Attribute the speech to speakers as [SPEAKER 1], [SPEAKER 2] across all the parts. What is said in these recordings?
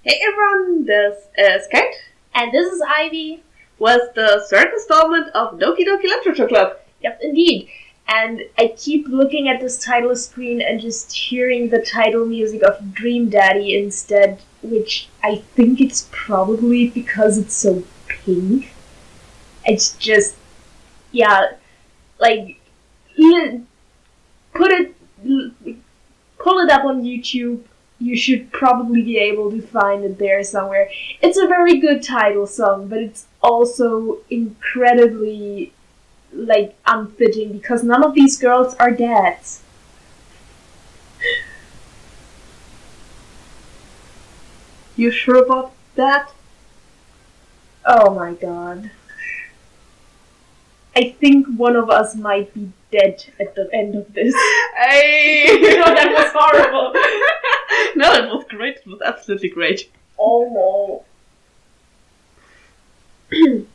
[SPEAKER 1] Hey everyone, this is Kate.
[SPEAKER 2] And this is Ivy.
[SPEAKER 1] Was the third installment of Doki Doki Literature Club.
[SPEAKER 2] Yep, indeed. And I keep looking at this title screen and just hearing the title music of Dream Daddy instead, which I think it's probably because it's so pink. It's just, like, pull it up on YouTube. You should probably be able to find it there somewhere. It's a very good title song, but it's also incredibly, unfitting because none of these girls are dads.
[SPEAKER 1] You sure about that?
[SPEAKER 2] Oh my god. I think one of us might be dead at the end of this.
[SPEAKER 1] Hey!
[SPEAKER 2] No, that was horrible.
[SPEAKER 1] No, it was great. It was absolutely great.
[SPEAKER 2] Oh no.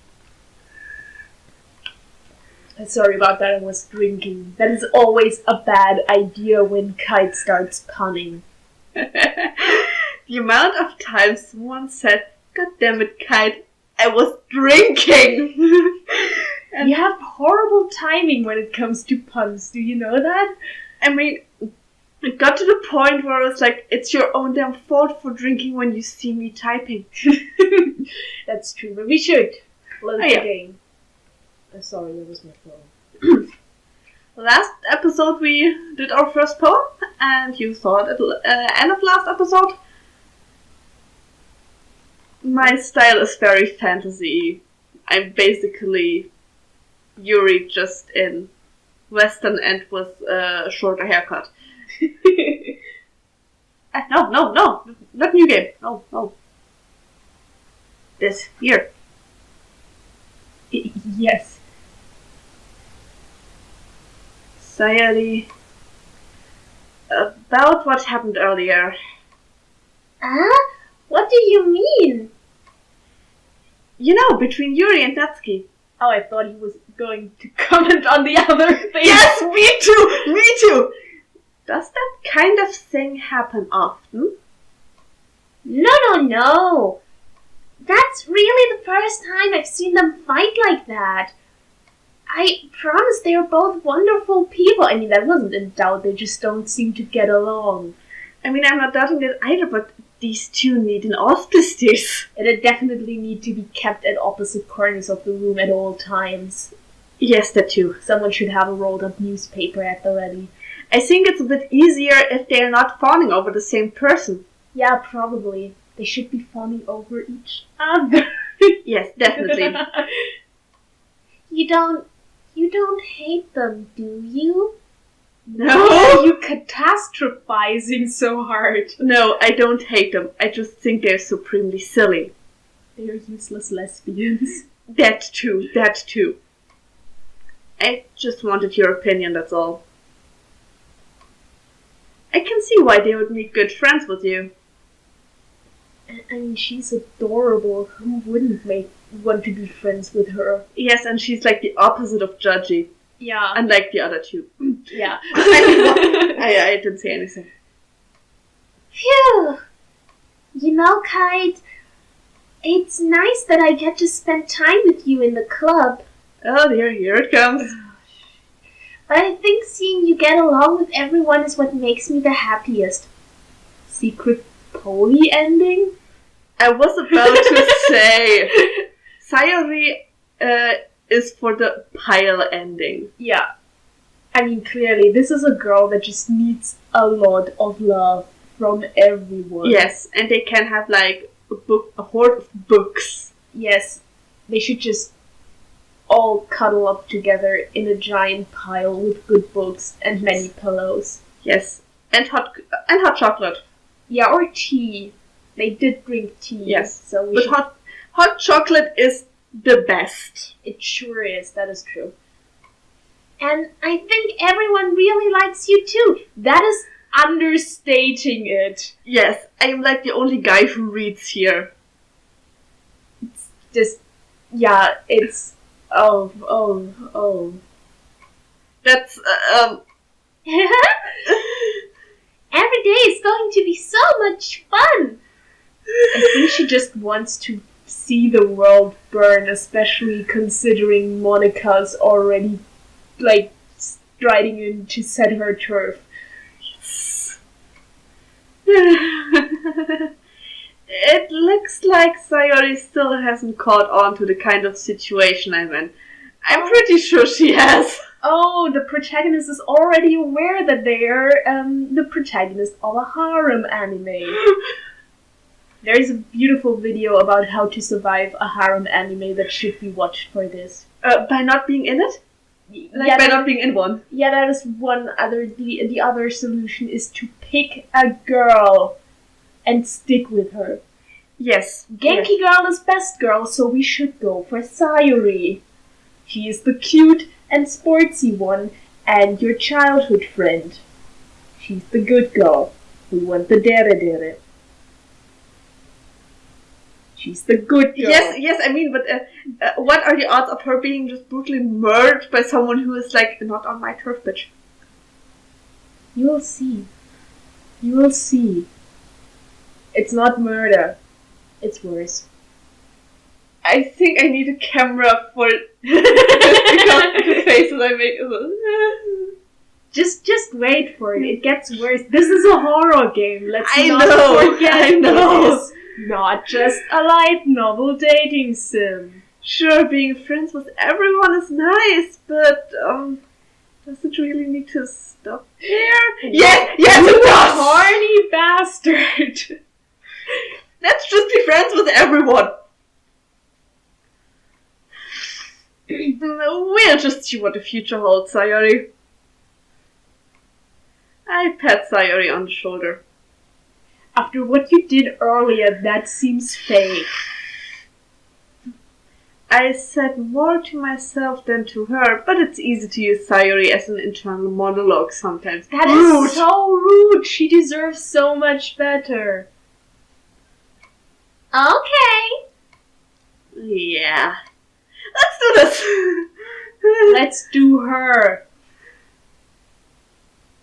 [SPEAKER 2] Sorry about that, I was drinking. That is always a bad idea when Kite starts punning.
[SPEAKER 1] The amount of times someone said, "God damn it, Kite, I was drinking!"
[SPEAKER 2] And you have horrible timing when it comes to puns, do you know that?
[SPEAKER 1] I mean, it got to the point where I was like, it's your own damn fault for drinking when you see me typing.
[SPEAKER 2] That's true, but we should. Love the game. Sorry, that was my phone.
[SPEAKER 1] Last episode we did our first poem, and you saw it at the end of last episode. My style is very fantasy. I'm basically Yuri just in Western and with a shorter haircut. No, not new game. No. This, here.
[SPEAKER 2] Yes.
[SPEAKER 1] Sayuri, about what happened earlier.
[SPEAKER 2] What do you mean?
[SPEAKER 1] You know, between Yuri and Natsuki.
[SPEAKER 2] Oh, I thought he was going to comment on the other thing.
[SPEAKER 1] Yes, me too! Does that kind of thing happen often?
[SPEAKER 2] No. That's really the first time I've seen them fight like that. I promise they're both wonderful people. I mean, that wasn't in doubt. They just don't seem to get along.
[SPEAKER 1] I mean, I'm not doubting that either, but these two need an auspices.
[SPEAKER 2] It'd definitely need to be kept at opposite corners of the room at all times.
[SPEAKER 1] Yes, that too.
[SPEAKER 2] Someone should have a rolled up newspaper at the ready.
[SPEAKER 1] I think it's a bit easier if they're not fawning over the same person.
[SPEAKER 2] Yeah, probably. They should be fawning over each other.
[SPEAKER 1] Yes, definitely.
[SPEAKER 2] You don't hate them, do you?
[SPEAKER 1] No.
[SPEAKER 2] Why are you catastrophizing so hard?
[SPEAKER 1] No, I don't hate them. I just think they're supremely silly.
[SPEAKER 2] They're useless lesbians.
[SPEAKER 1] That too. I just wanted your opinion, that's all. I can see why they would make good friends with you.
[SPEAKER 2] I mean, she's adorable. Who wouldn't want to be friends with her?
[SPEAKER 1] Yes, and she's like the opposite of judgy.
[SPEAKER 2] Yeah.
[SPEAKER 1] Unlike the other two.
[SPEAKER 2] Yeah.
[SPEAKER 1] I didn't say anything.
[SPEAKER 2] Phew! You know, Kite, it's nice that I get to spend time with you in the club.
[SPEAKER 1] Oh dear, here it comes.
[SPEAKER 2] But I think seeing you get along with everyone is what makes me the happiest. Secret poly ending?
[SPEAKER 1] I was about to say, Sayuri is for the pile ending.
[SPEAKER 2] Yeah. I mean, clearly, this is a girl that just needs a lot of love from everyone.
[SPEAKER 1] Yes, and they can have like a hoard of books.
[SPEAKER 2] Yes, they should just all cuddle up together in a giant pile with good books and many pillows.
[SPEAKER 1] Yes, and hot chocolate.
[SPEAKER 2] Yeah, or tea. They did drink tea.
[SPEAKER 1] Yes,
[SPEAKER 2] so
[SPEAKER 1] but hot chocolate is the best.
[SPEAKER 2] It sure is. That is true. And I think everyone really likes you too. That is understating it.
[SPEAKER 1] Yes, I'm like the only guy who reads here.
[SPEAKER 2] It's just, it's, oh.
[SPEAKER 1] That's,
[SPEAKER 2] Every day is going to be so much fun. I think she just wants to see the world burn, especially considering Monica's already, like, striding in to set her turf.
[SPEAKER 1] It looks like Sayori still hasn't caught on to the kind of situation I'm in. I'm pretty sure she has.
[SPEAKER 2] Oh, the protagonist is already aware that they're the protagonist of a harem anime. There's a beautiful video about how to survive a harem anime that should be watched for this.
[SPEAKER 1] By not being in it? By not being in one?
[SPEAKER 2] Yeah, that is one other... The other solution is to pick a girl and stick with her.
[SPEAKER 1] Yes.
[SPEAKER 2] Genki girl is best girl, so we should go for Sayori. She is the cute and sportsy one, and your childhood friend. She's the good girl. We want the dere. She's the good girl.
[SPEAKER 1] Yes, I mean, but what are the odds of her being just brutally murdered by someone who is, like, not on my turf, bitch?
[SPEAKER 2] You will see. You will see. It's not murder. It's worse.
[SPEAKER 1] I think I need a camera for it. Because the faces I make is
[SPEAKER 2] Just wait for it. It gets worse. This is a horror game. Let's
[SPEAKER 1] I
[SPEAKER 2] not
[SPEAKER 1] know,
[SPEAKER 2] forget
[SPEAKER 1] I know.
[SPEAKER 2] it is not just a light novel dating sim.
[SPEAKER 1] Sure, being friends with everyone is nice, but does it really need to stop here? Yes, it does.
[SPEAKER 2] Horny bastard.
[SPEAKER 1] Let's just be friends with everyone. We'll just see what the future holds, Sayori. I pat Sayori on the shoulder.
[SPEAKER 2] After what you did earlier, that seems fake.
[SPEAKER 1] I said more to myself than to her, but it's easy to use Sayori as an internal monologue sometimes.
[SPEAKER 2] That is so rude. She deserves so much better. Okay.
[SPEAKER 1] Yeah. Let's do this.
[SPEAKER 2] Let's do her.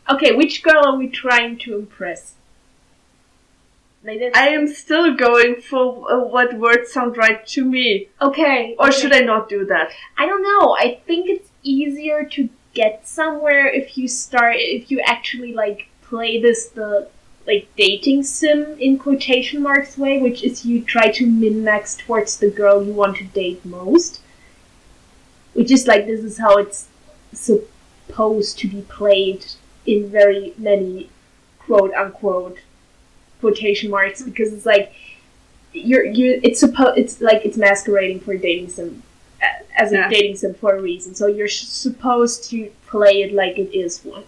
[SPEAKER 2] Okay, which girl are we trying to impress?
[SPEAKER 1] I am still going for what words sound right to me.
[SPEAKER 2] Okay.
[SPEAKER 1] Or should I not do that?
[SPEAKER 2] I don't know. I think it's easier to get somewhere if you actually, like, play this the, like, dating sim in quotation marks way, which is you try to min-max towards the girl you want to date most. Which is like, this is how it's supposed to be played in very many quote-unquote quotation marks, because it's like it's masquerading for a dating sim as a dating sim for a reason. So you're supposed to play it like it is one.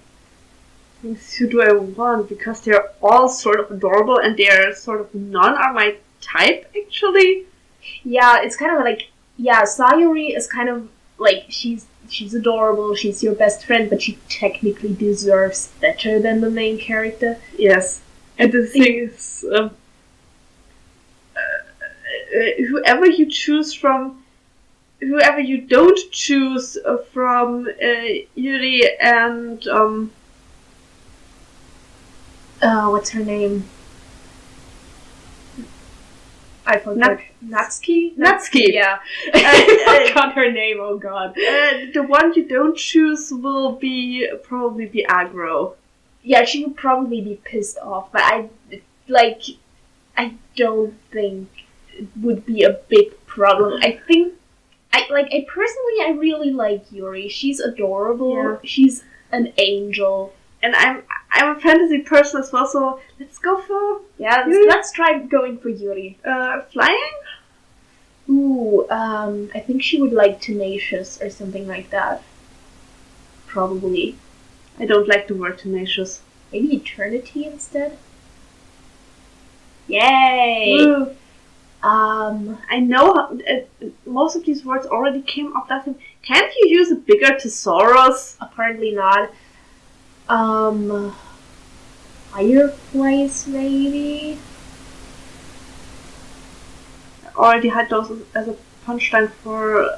[SPEAKER 1] Who do I want? Because they're all sort of adorable and they're sort of none are my type, actually.
[SPEAKER 2] Yeah, it's kind of like, Sayori is kind of like, she's adorable, she's your best friend, but she technically deserves better than the main character.
[SPEAKER 1] Yes. And the thing is, whoever you don't choose from Yuri and
[SPEAKER 2] what's her name? I forgot. Natsuki?
[SPEAKER 1] Natsuki,
[SPEAKER 2] yeah. I forgot her name, oh god.
[SPEAKER 1] The one you don't choose will probably be aggro.
[SPEAKER 2] Yeah, she would probably be pissed off, but I don't think it would be a big problem. I really like Yuri. She's adorable.
[SPEAKER 1] Yeah.
[SPEAKER 2] She's an angel.
[SPEAKER 1] And I'm a fantasy person as well, so let's go for
[SPEAKER 2] let's try going for Yuri.
[SPEAKER 1] Flying?
[SPEAKER 2] Ooh, I think she would like tenacious or something like that. Probably.
[SPEAKER 1] I don't like the word tenacious.
[SPEAKER 2] Maybe eternity instead? Yay!
[SPEAKER 1] Woo. I know most of these words already came up that time. Can't you use a bigger thesaurus?
[SPEAKER 2] Apparently not. Fireplace, maybe?
[SPEAKER 1] I already had those as a punchline for,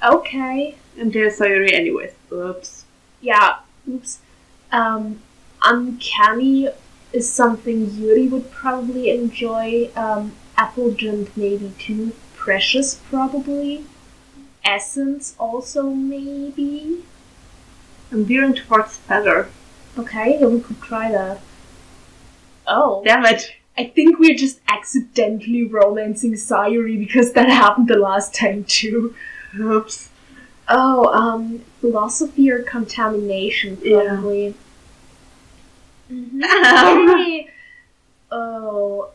[SPEAKER 2] Okay.
[SPEAKER 1] And there's Sayori anyways. Oops.
[SPEAKER 2] Yeah, oops. Uncanny is something Yuri would probably enjoy. Applegent maybe too. Precious probably. Essence also maybe.
[SPEAKER 1] I'm veering towards Feather.
[SPEAKER 2] Okay, yeah, we could try that. Oh.
[SPEAKER 1] Damn it.
[SPEAKER 2] I think we're just accidentally romancing Sayuri because that happened the last time too.
[SPEAKER 1] Oops.
[SPEAKER 2] Oh, philosophy or contamination probably. Yeah. Mm-hmm. Yay! Oh,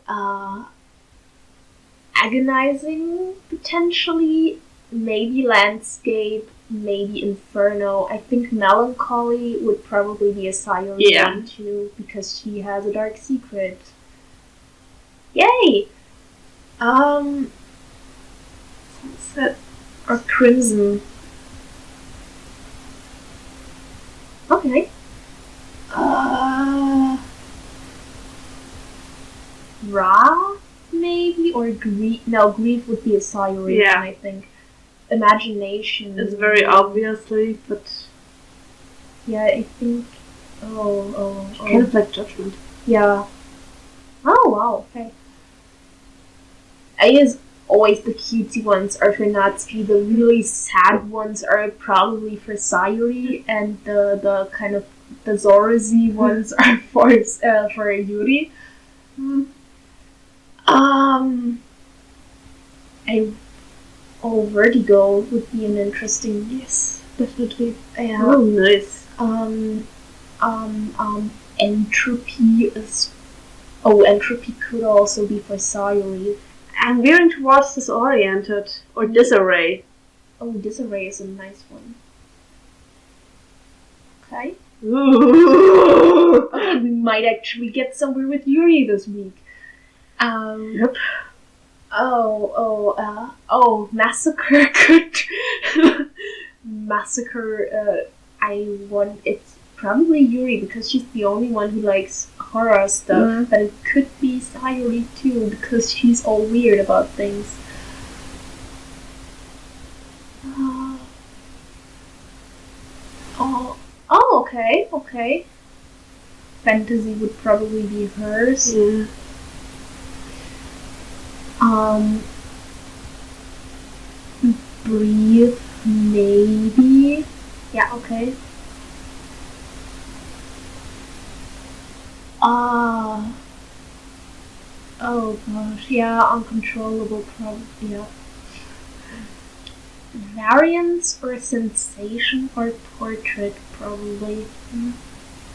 [SPEAKER 2] agonizing potentially, maybe landscape, maybe inferno. I think melancholy would probably be a Sayuri one too because she has a dark secret. Yay! Sunset or crimson. Okay. Wrath, maybe? Or grief? No, grief would be a Sayuri one, I think. Imagination.
[SPEAKER 1] It's very obviously, but...
[SPEAKER 2] Yeah, I think...
[SPEAKER 1] Kind of like judgment.
[SPEAKER 2] Yeah. Oh, wow, okay. I guess always the cutesy ones are for Natsuki, the really sad ones are probably for Sayuri, and the kind of the Zorozy ones are for Yuri. Vertigo would be an interesting.
[SPEAKER 1] Yes, definitely.
[SPEAKER 2] Yeah.
[SPEAKER 1] Oh, nice.
[SPEAKER 2] Entropy is. Oh, entropy could also be for Sayuri.
[SPEAKER 1] I'm veering towards disoriented or disarray.
[SPEAKER 2] Oh, disarray is a nice one. Okay.
[SPEAKER 1] Ooh.
[SPEAKER 2] Okay, we might actually get somewhere with Yuri this week.
[SPEAKER 1] Yep.
[SPEAKER 2] Massacre could massacre. It's probably Yuri because she's the only one who likes horror stuff. But it could be Sayuri too because she's all weird about things. Okay. Fantasy would probably be hers.
[SPEAKER 1] Yeah.
[SPEAKER 2] Breathe, maybe. Yeah, okay. Oh gosh, yeah, uncontrollable probably, yeah. Variance or sensation or portrait probably.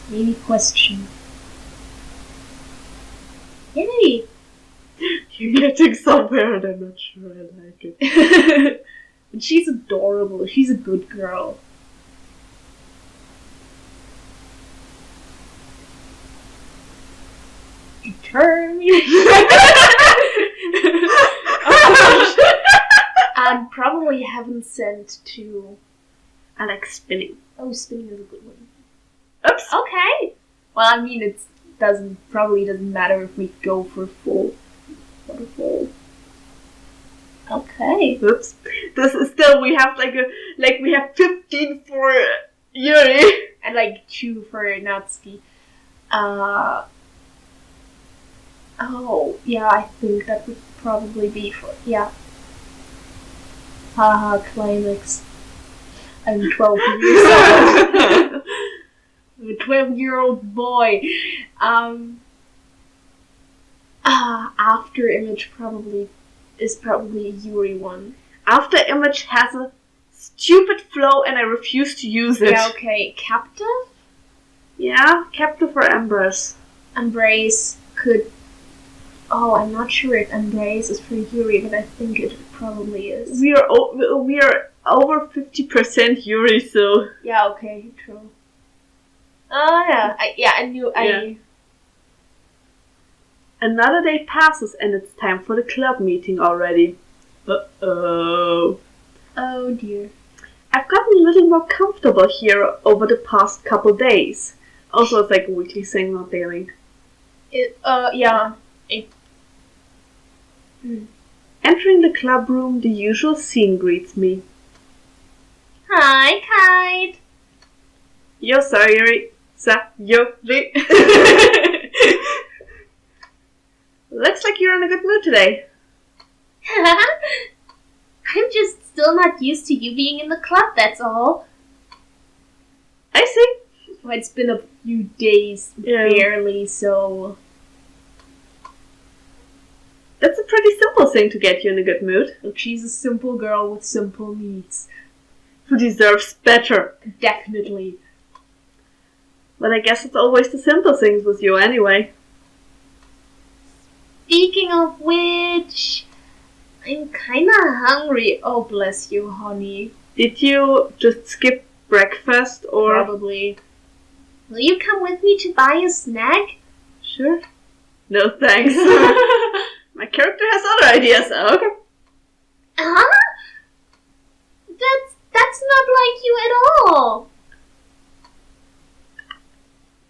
[SPEAKER 2] Maybe question. Yay!
[SPEAKER 1] You're getting somewhere and I'm not sure I like it.
[SPEAKER 2] And she's adorable, she's a good girl. And probably haven't sent to.
[SPEAKER 1] I like spinning.
[SPEAKER 2] Oh, spinning is a good one.
[SPEAKER 1] Oops.
[SPEAKER 2] Okay. Well, I mean, probably doesn't matter if we go for full waterfall. Okay.
[SPEAKER 1] Oops. This is still we have we have 15 for Yuri
[SPEAKER 2] and 2 for Natsuki. Oh, yeah, I think that would probably be for, yeah. Haha, climax. I'm 12 years old. I'm a 12-year-old boy. After image is probably a Yuri one.
[SPEAKER 1] After image has a stupid flow and I refuse to use it.
[SPEAKER 2] Yeah, okay. Captive?
[SPEAKER 1] Yeah, captive or embrace.
[SPEAKER 2] Embrace could. Oh, I'm not sure if embrace is for Yuri, but I think it probably is.
[SPEAKER 1] We are over 50% Yuri, so.
[SPEAKER 2] Yeah. Okay. True. Yeah. I knew.
[SPEAKER 1] Yeah. Another day passes and it's time for the club meeting already. Uh-oh.
[SPEAKER 2] Oh dear.
[SPEAKER 1] I've gotten a little more comfortable here over the past couple days. Also, it's like a weekly thing, not daily.
[SPEAKER 2] Yeah.
[SPEAKER 1] Entering the club room, the usual scene greets me.
[SPEAKER 2] Hi, Kite.
[SPEAKER 1] Yo, Sayuri. Sayuri. Looks like you're in a good mood today.
[SPEAKER 3] I'm just still not used to you being in the club, that's all.
[SPEAKER 1] I see.
[SPEAKER 2] Well, it's been a few days, barely, so...
[SPEAKER 1] That's a pretty simple thing to get you in a good mood.
[SPEAKER 2] Look, she's a simple girl with simple needs.
[SPEAKER 1] Who deserves better.
[SPEAKER 2] Definitely.
[SPEAKER 1] But I guess it's always the simple things with you anyway.
[SPEAKER 3] Speaking of which, I'm kinda hungry.
[SPEAKER 2] Oh, bless you, honey.
[SPEAKER 1] Did you just skip breakfast or...
[SPEAKER 2] Probably.
[SPEAKER 3] Will you come with me to buy a snack?
[SPEAKER 1] Sure. No thanks. My character has other ideas. Okay.
[SPEAKER 3] Huh? That's not like you at all.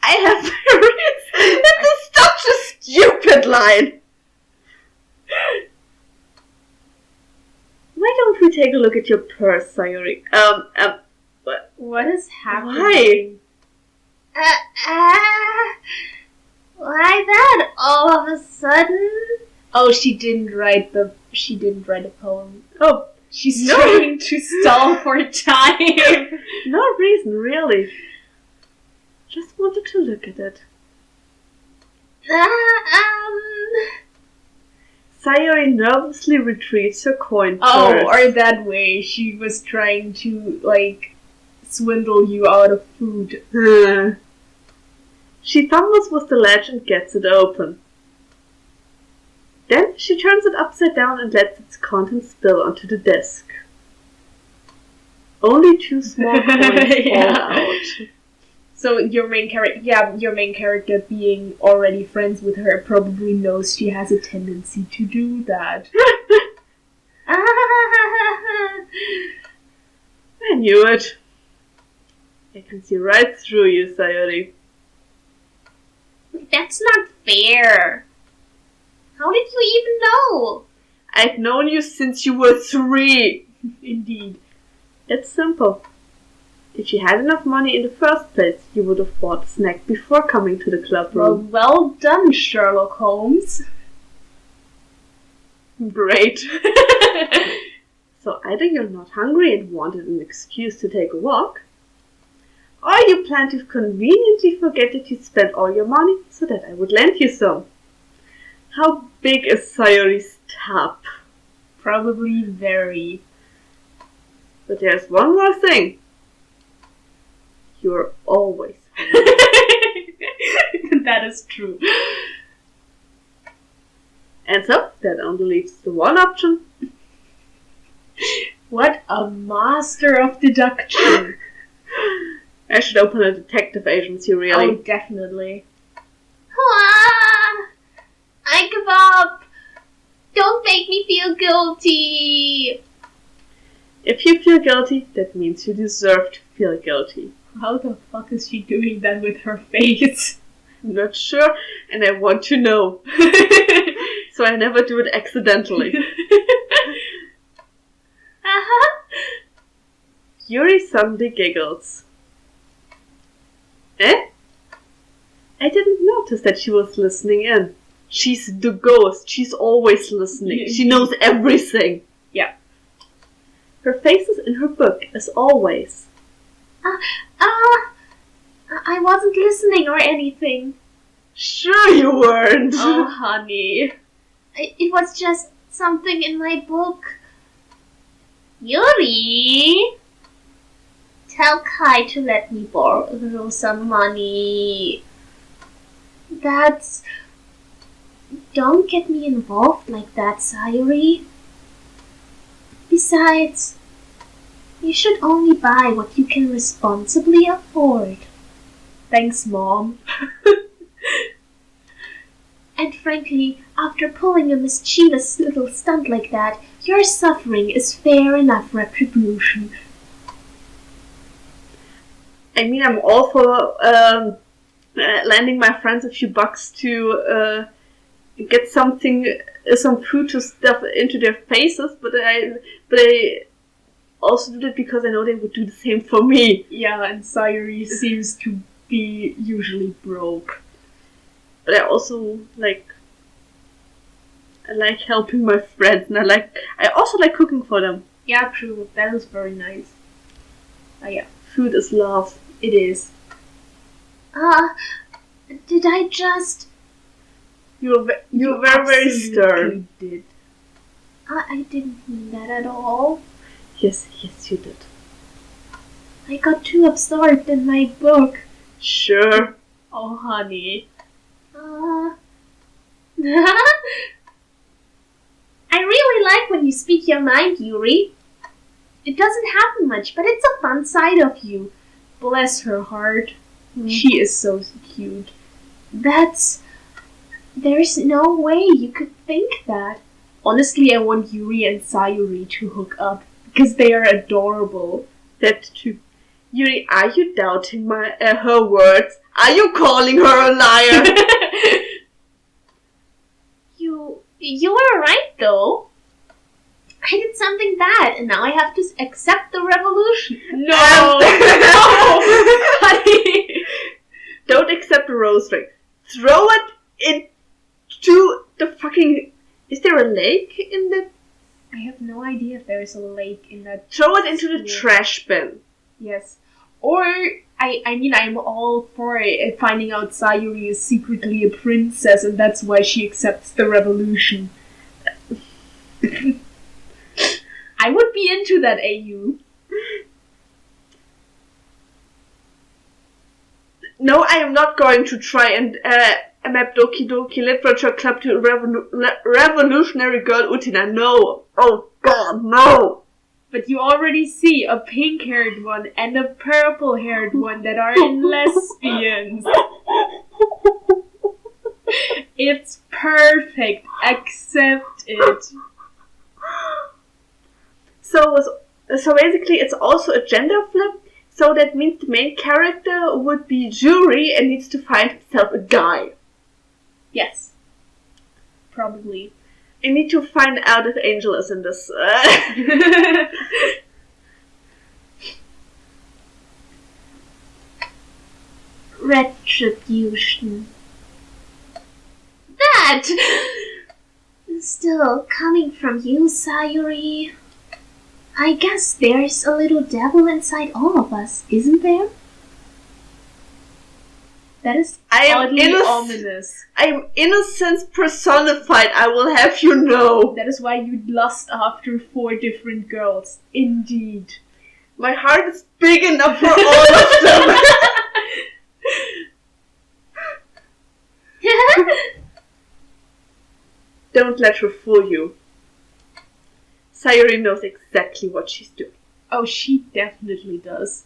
[SPEAKER 1] I have a reason. That is such a stupid line. Why don't we take a look at your purse, Sayuri?
[SPEAKER 2] What is happening?
[SPEAKER 1] Why?
[SPEAKER 3] Why that all of a sudden?
[SPEAKER 2] Oh, she didn't write a poem.
[SPEAKER 1] Oh,
[SPEAKER 2] She's trying to stall for time.
[SPEAKER 1] no reason, really. Just wanted to look at it. Sayuri nervously retrieves her coin purse.
[SPEAKER 2] Oh, or that way. She was trying to, swindle you out of food.
[SPEAKER 1] She fumbles with the latch and gets it open. Then she turns it upside down and lets its contents spill onto the desk. Only 2 small coins fall out.
[SPEAKER 2] So your main character being already friends with her probably knows she has a tendency to do that.
[SPEAKER 1] I knew it. I can see right through you, Sayuri.
[SPEAKER 3] That's not fair. How did you even know?
[SPEAKER 1] I've known you since you were 3.
[SPEAKER 2] Indeed.
[SPEAKER 1] It's simple. If you had enough money in the first place, you would have bought a snack before coming to the club room.
[SPEAKER 2] Well done, Sherlock Holmes.
[SPEAKER 1] Great. So either you're not hungry and wanted an excuse to take a walk, or you plan to conveniently forget that you spent all your money so that I would lend you some. How big is Sayuri's tap?
[SPEAKER 2] Probably very.
[SPEAKER 1] But there's one more thing. You're always hungry.
[SPEAKER 2] That is true.
[SPEAKER 1] And so, that only leaves the one option.
[SPEAKER 2] What a master of deduction.
[SPEAKER 1] I should open a detective agency, really.
[SPEAKER 2] Oh, definitely.
[SPEAKER 3] I give up. Don't make me feel guilty.
[SPEAKER 1] If you feel guilty, that means you deserve to feel guilty.
[SPEAKER 2] How the fuck is she doing that with her face?
[SPEAKER 1] I'm not sure, and I want to know. So I never do it accidentally. Yuri suddenly giggles. Eh? I didn't notice that she was listening in. She's the ghost. She's always listening. She knows everything.
[SPEAKER 2] Yeah.
[SPEAKER 1] Her face is in her book, as always.
[SPEAKER 3] I wasn't listening or anything.
[SPEAKER 1] Sure you weren't.
[SPEAKER 2] Oh, honey.
[SPEAKER 3] It was just something in my book. Yuri! Tell Kai to let me borrow some money. Don't get me involved like that, Sayuri. Besides, you should only buy what you can responsibly afford.
[SPEAKER 2] Thanks, Mom.
[SPEAKER 3] And frankly, after pulling a mischievous little stunt like that, your suffering is fair enough retribution.
[SPEAKER 1] I mean, I'm all for lending my friends a few bucks to get some food to stuff into their faces, but I also do that because I know they would do the same for me.
[SPEAKER 2] Yeah, and Sayuri seems to be usually broke.
[SPEAKER 1] But I also, I like helping my friends, and I also like cooking for them.
[SPEAKER 2] Yeah, true. That is very nice. Yeah.
[SPEAKER 1] Food is love.
[SPEAKER 2] It is.
[SPEAKER 3] Did I just...
[SPEAKER 1] You're very, very stern.
[SPEAKER 2] Did.
[SPEAKER 3] I didn't mean that at all.
[SPEAKER 1] Yes, you did.
[SPEAKER 3] I got too absorbed in my book.
[SPEAKER 1] Sure.
[SPEAKER 2] Oh, honey.
[SPEAKER 3] I really like when you speak your mind, Yuri. It doesn't happen much, but it's a fun side of you.
[SPEAKER 2] Bless her heart. She is so cute.
[SPEAKER 3] There's no way you could think that.
[SPEAKER 2] Honestly, I want Yuri and Sayuri to hook up because they are adorable.
[SPEAKER 1] That's true. Yuri, are you doubting her words? Are you calling her a liar?
[SPEAKER 3] You were right, though. I did something bad, and now I have to accept the revolution.
[SPEAKER 2] No! No! Honey!
[SPEAKER 1] Don't accept the rose ring. Throw it into the fucking... Is there a lake in the...
[SPEAKER 2] I have no idea if there is a lake in that...
[SPEAKER 1] Throw it into the trash bin.
[SPEAKER 2] Yes. Or, I'm all for it, finding out Sayuri is secretly a princess and that's why she accepts the revolution. I would be into that, AU.
[SPEAKER 1] No, I am not going to try and map Doki Doki Literature Club to revolutionary girl Utina. No. Oh god, no.
[SPEAKER 2] But you already see a pink-haired one and a purple-haired one that are in lesbians. It's perfect. Accept it.
[SPEAKER 1] So basically it's also a gender flip. So that means the main character would be Yuri and needs to find himself a guy.
[SPEAKER 2] Yes. Probably.
[SPEAKER 1] I need to find out if Angel is in this.
[SPEAKER 3] Retribution. That! Still coming from you, Sayuri. I guess there's a little devil inside all of us, isn't there?
[SPEAKER 2] That is oddly ominous.
[SPEAKER 1] I am innocence personified, I will have you know.
[SPEAKER 2] That is why you lust after 4 different girls. Indeed.
[SPEAKER 1] My heart is big enough for all of them. Don't let her fool you. Sayuri knows exactly what she's doing.
[SPEAKER 2] Oh, she definitely does.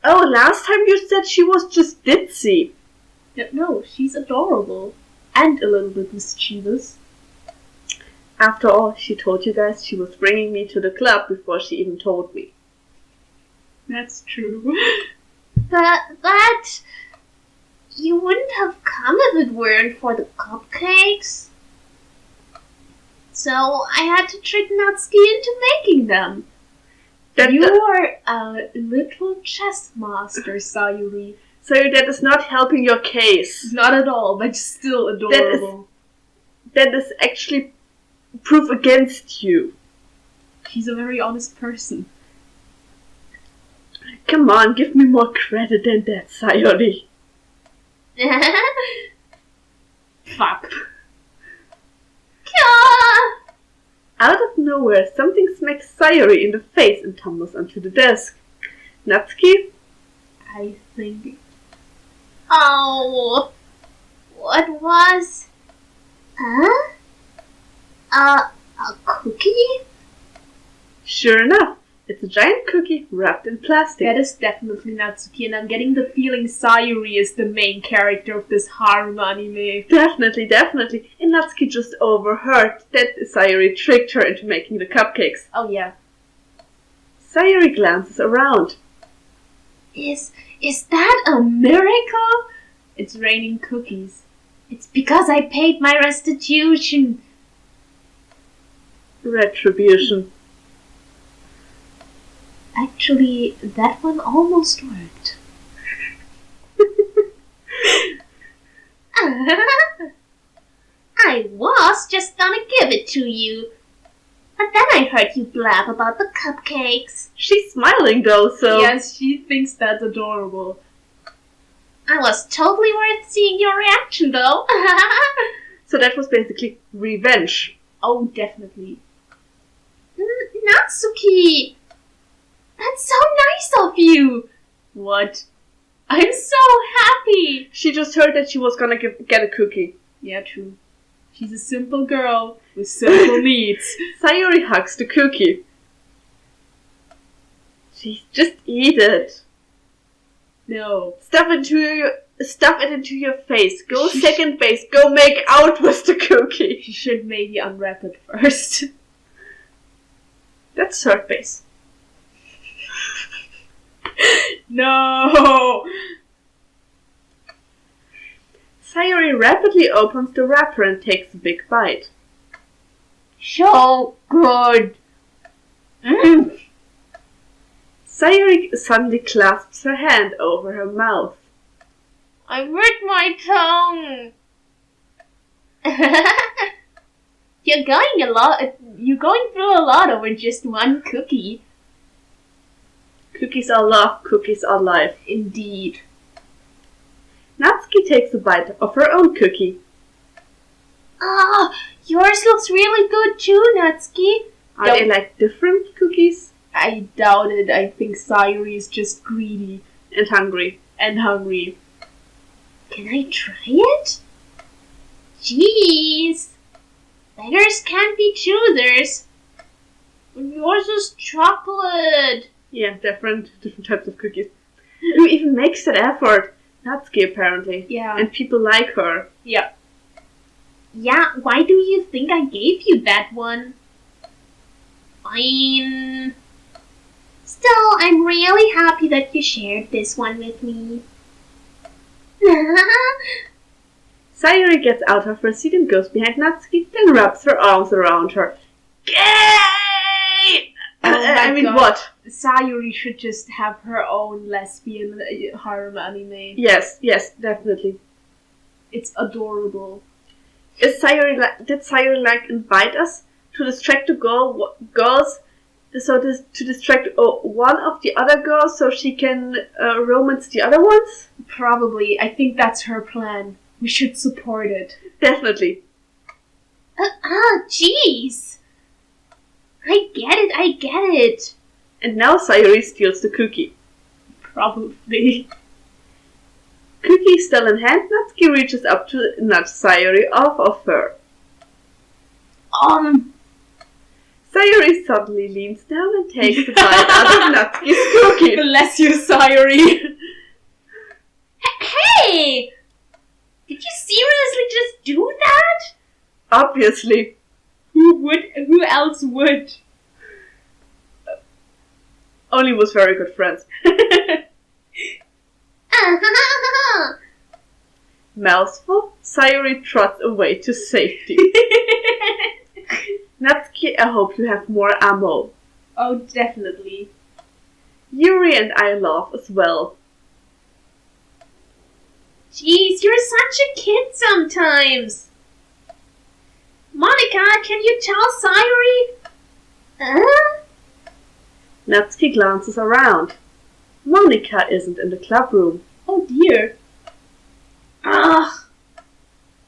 [SPEAKER 1] Oh, last time you said she was just ditzy.
[SPEAKER 2] No, she's adorable. And a little bit mischievous.
[SPEAKER 1] After all, she told you guys she was bringing me to the club before she even told me.
[SPEAKER 2] That's true.
[SPEAKER 3] But you wouldn't have come if it weren't for the cupcakes. So I had to trick Natsuki into making them.
[SPEAKER 2] You are a little chess master, Sayuri.
[SPEAKER 1] So that is not helping your case.
[SPEAKER 2] Not at all, but still adorable.
[SPEAKER 1] That is actually proof against you.
[SPEAKER 2] She's a very honest person.
[SPEAKER 1] Come on, give me more credit than that, Sayuri.
[SPEAKER 2] Fuck.
[SPEAKER 1] Out of nowhere, something smacks Sayuri in the face and tumbles onto the desk. Natsuki?
[SPEAKER 2] I think...
[SPEAKER 3] Oh, what was... Huh? A cookie?
[SPEAKER 1] Sure enough, it's a giant cookie wrapped in plastic.
[SPEAKER 2] That is definitely Natsuki, and I'm getting the feeling Sayuri is the main character of this harem anime.
[SPEAKER 1] Definitely. And Natsuki just overheard that Sayuri tricked her into making the cupcakes.
[SPEAKER 2] Oh yeah.
[SPEAKER 1] Sayuri glances around.
[SPEAKER 3] Is that a miracle?
[SPEAKER 2] It's raining cookies.
[SPEAKER 3] It's because I paid my restitution.
[SPEAKER 1] Retribution.
[SPEAKER 3] Actually, that one almost worked. I was just gonna give it to you. But then I heard you blab about the cupcakes.
[SPEAKER 1] She's smiling though, so...
[SPEAKER 2] Yes, she thinks that's adorable.
[SPEAKER 3] I was totally worth seeing your reaction though.
[SPEAKER 1] So that was basically revenge.
[SPEAKER 2] Oh, definitely.
[SPEAKER 3] Natsuki! That's so nice of you!
[SPEAKER 2] What?
[SPEAKER 3] I'm so happy!
[SPEAKER 1] She just heard that she was gonna get a cookie.
[SPEAKER 2] Yeah, true. She's a simple girl with simple needs.
[SPEAKER 1] Sayori hugs the cookie. Just eat it.
[SPEAKER 2] No.
[SPEAKER 1] Stuff it into your face. Go second base. Go make out with the cookie.
[SPEAKER 2] She should maybe unwrap it first.
[SPEAKER 1] That's third base.
[SPEAKER 2] No!
[SPEAKER 1] Sayori rapidly opens the wrapper and takes a big bite.
[SPEAKER 3] So good!
[SPEAKER 1] Sayori suddenly clasps her hand over her mouth.
[SPEAKER 3] I hurt my tongue! You're going through a lot over just one cookie.
[SPEAKER 1] Cookies are love, cookies are life.
[SPEAKER 2] Indeed.
[SPEAKER 1] Natsuki takes a bite of her own cookie.
[SPEAKER 3] Ah, yours looks really good too, Natsuki.
[SPEAKER 1] Are they like different cookies?
[SPEAKER 2] I doubt it. I think Sayori is just greedy.
[SPEAKER 1] And hungry.
[SPEAKER 2] And hungry.
[SPEAKER 3] Can I try it? Jeez. Beggars can't be choosers. But yours is chocolate.
[SPEAKER 1] Yeah, different types of cookies. Who even makes that effort? Natsuki, apparently.
[SPEAKER 2] Yeah.
[SPEAKER 1] And people like her.
[SPEAKER 2] Yeah.
[SPEAKER 3] Yeah, why do you think I gave you that one? Fine. Still, I'm really happy that you shared this one with me.
[SPEAKER 1] Sayori gets out of her seat and goes behind Natsuki, then wraps her arms around her. Gay! I mean,
[SPEAKER 2] God.
[SPEAKER 1] what?
[SPEAKER 2] Sayori should just have her own lesbian harem anime.
[SPEAKER 1] Yes, definitely.
[SPEAKER 2] It's adorable.
[SPEAKER 1] Did Sayori invite us to distract the girls? So to distract one of the other girls so she can romance the other ones?
[SPEAKER 2] Probably. I think that's her plan. We should support it.
[SPEAKER 1] Definitely.
[SPEAKER 3] Jeez. I get it.
[SPEAKER 1] And now Sayori steals the cookie.
[SPEAKER 2] Probably.
[SPEAKER 1] Cookie still in hand, Natsuki reaches up to nudge Sayori off of her. Sayori suddenly leans down and takes a bite out of Natsuki's cookie.
[SPEAKER 2] Bless you, Sayori.
[SPEAKER 3] Hey! Did you seriously just do that?
[SPEAKER 1] Obviously.
[SPEAKER 2] Who else would?
[SPEAKER 1] Only was very good friends. Mouthful, Sayori trots away to safety. Natsuki, I hope you have more ammo.
[SPEAKER 2] Oh, definitely.
[SPEAKER 1] Yuri and I laugh as well.
[SPEAKER 3] Jeez, you're such a kid sometimes. Monica, can you tell Sayori?
[SPEAKER 1] Natsuki glances around. Monica isn't in the club room.
[SPEAKER 2] Oh dear.
[SPEAKER 3] Ugh.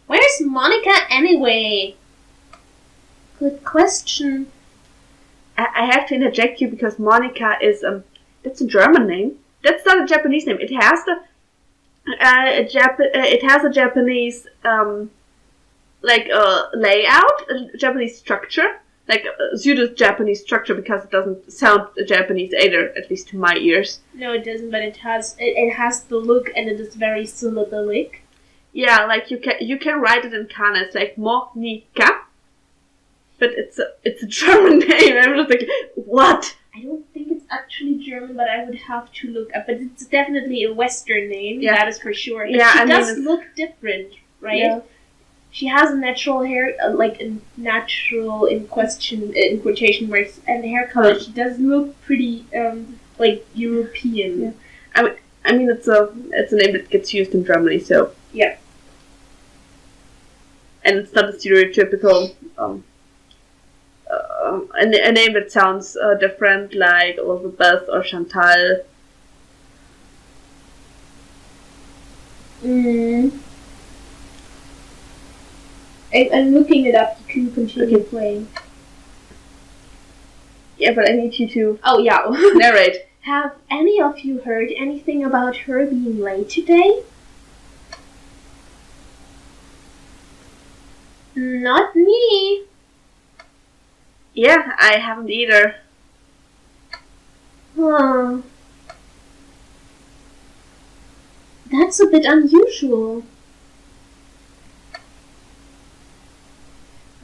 [SPEAKER 3] Where's Monica anyway? Good question.
[SPEAKER 1] I have to interject you because Monica is that's a German name. That's not a Japanese name. It has a Japanese layout, a Japanese structure, like a pseudo-Japanese structure because it doesn't sound Japanese either, at least to my ears.
[SPEAKER 2] No, it doesn't, but it has the look and it is very syllabic.
[SPEAKER 1] Yeah, like you can write it in kana. It's like Monika, but it's a German name. I'm just like, what?
[SPEAKER 2] I don't think it's actually German, but I would have to look up. But it's definitely a Western name,
[SPEAKER 1] yeah.
[SPEAKER 2] That is for sure. But
[SPEAKER 1] yeah,
[SPEAKER 2] she does look different, right?
[SPEAKER 1] Yeah.
[SPEAKER 2] She has a natural hair, like a natural in quotation marks, and hair color. She does look pretty, like European.
[SPEAKER 1] Yeah. I mean, it's a name that gets used in Germany, so
[SPEAKER 2] yeah.
[SPEAKER 1] and it's not a stereotypical a name that sounds different, like Elizabeth or Chantal.
[SPEAKER 2] I'm looking it up. You can continue playing.
[SPEAKER 1] Yeah, but I need you to
[SPEAKER 2] Oh, yeah.
[SPEAKER 1] narrate.
[SPEAKER 2] Have any of you heard anything about her being late today?
[SPEAKER 3] Not me.
[SPEAKER 1] Yeah, I haven't either.
[SPEAKER 3] Huh. That's a bit unusual.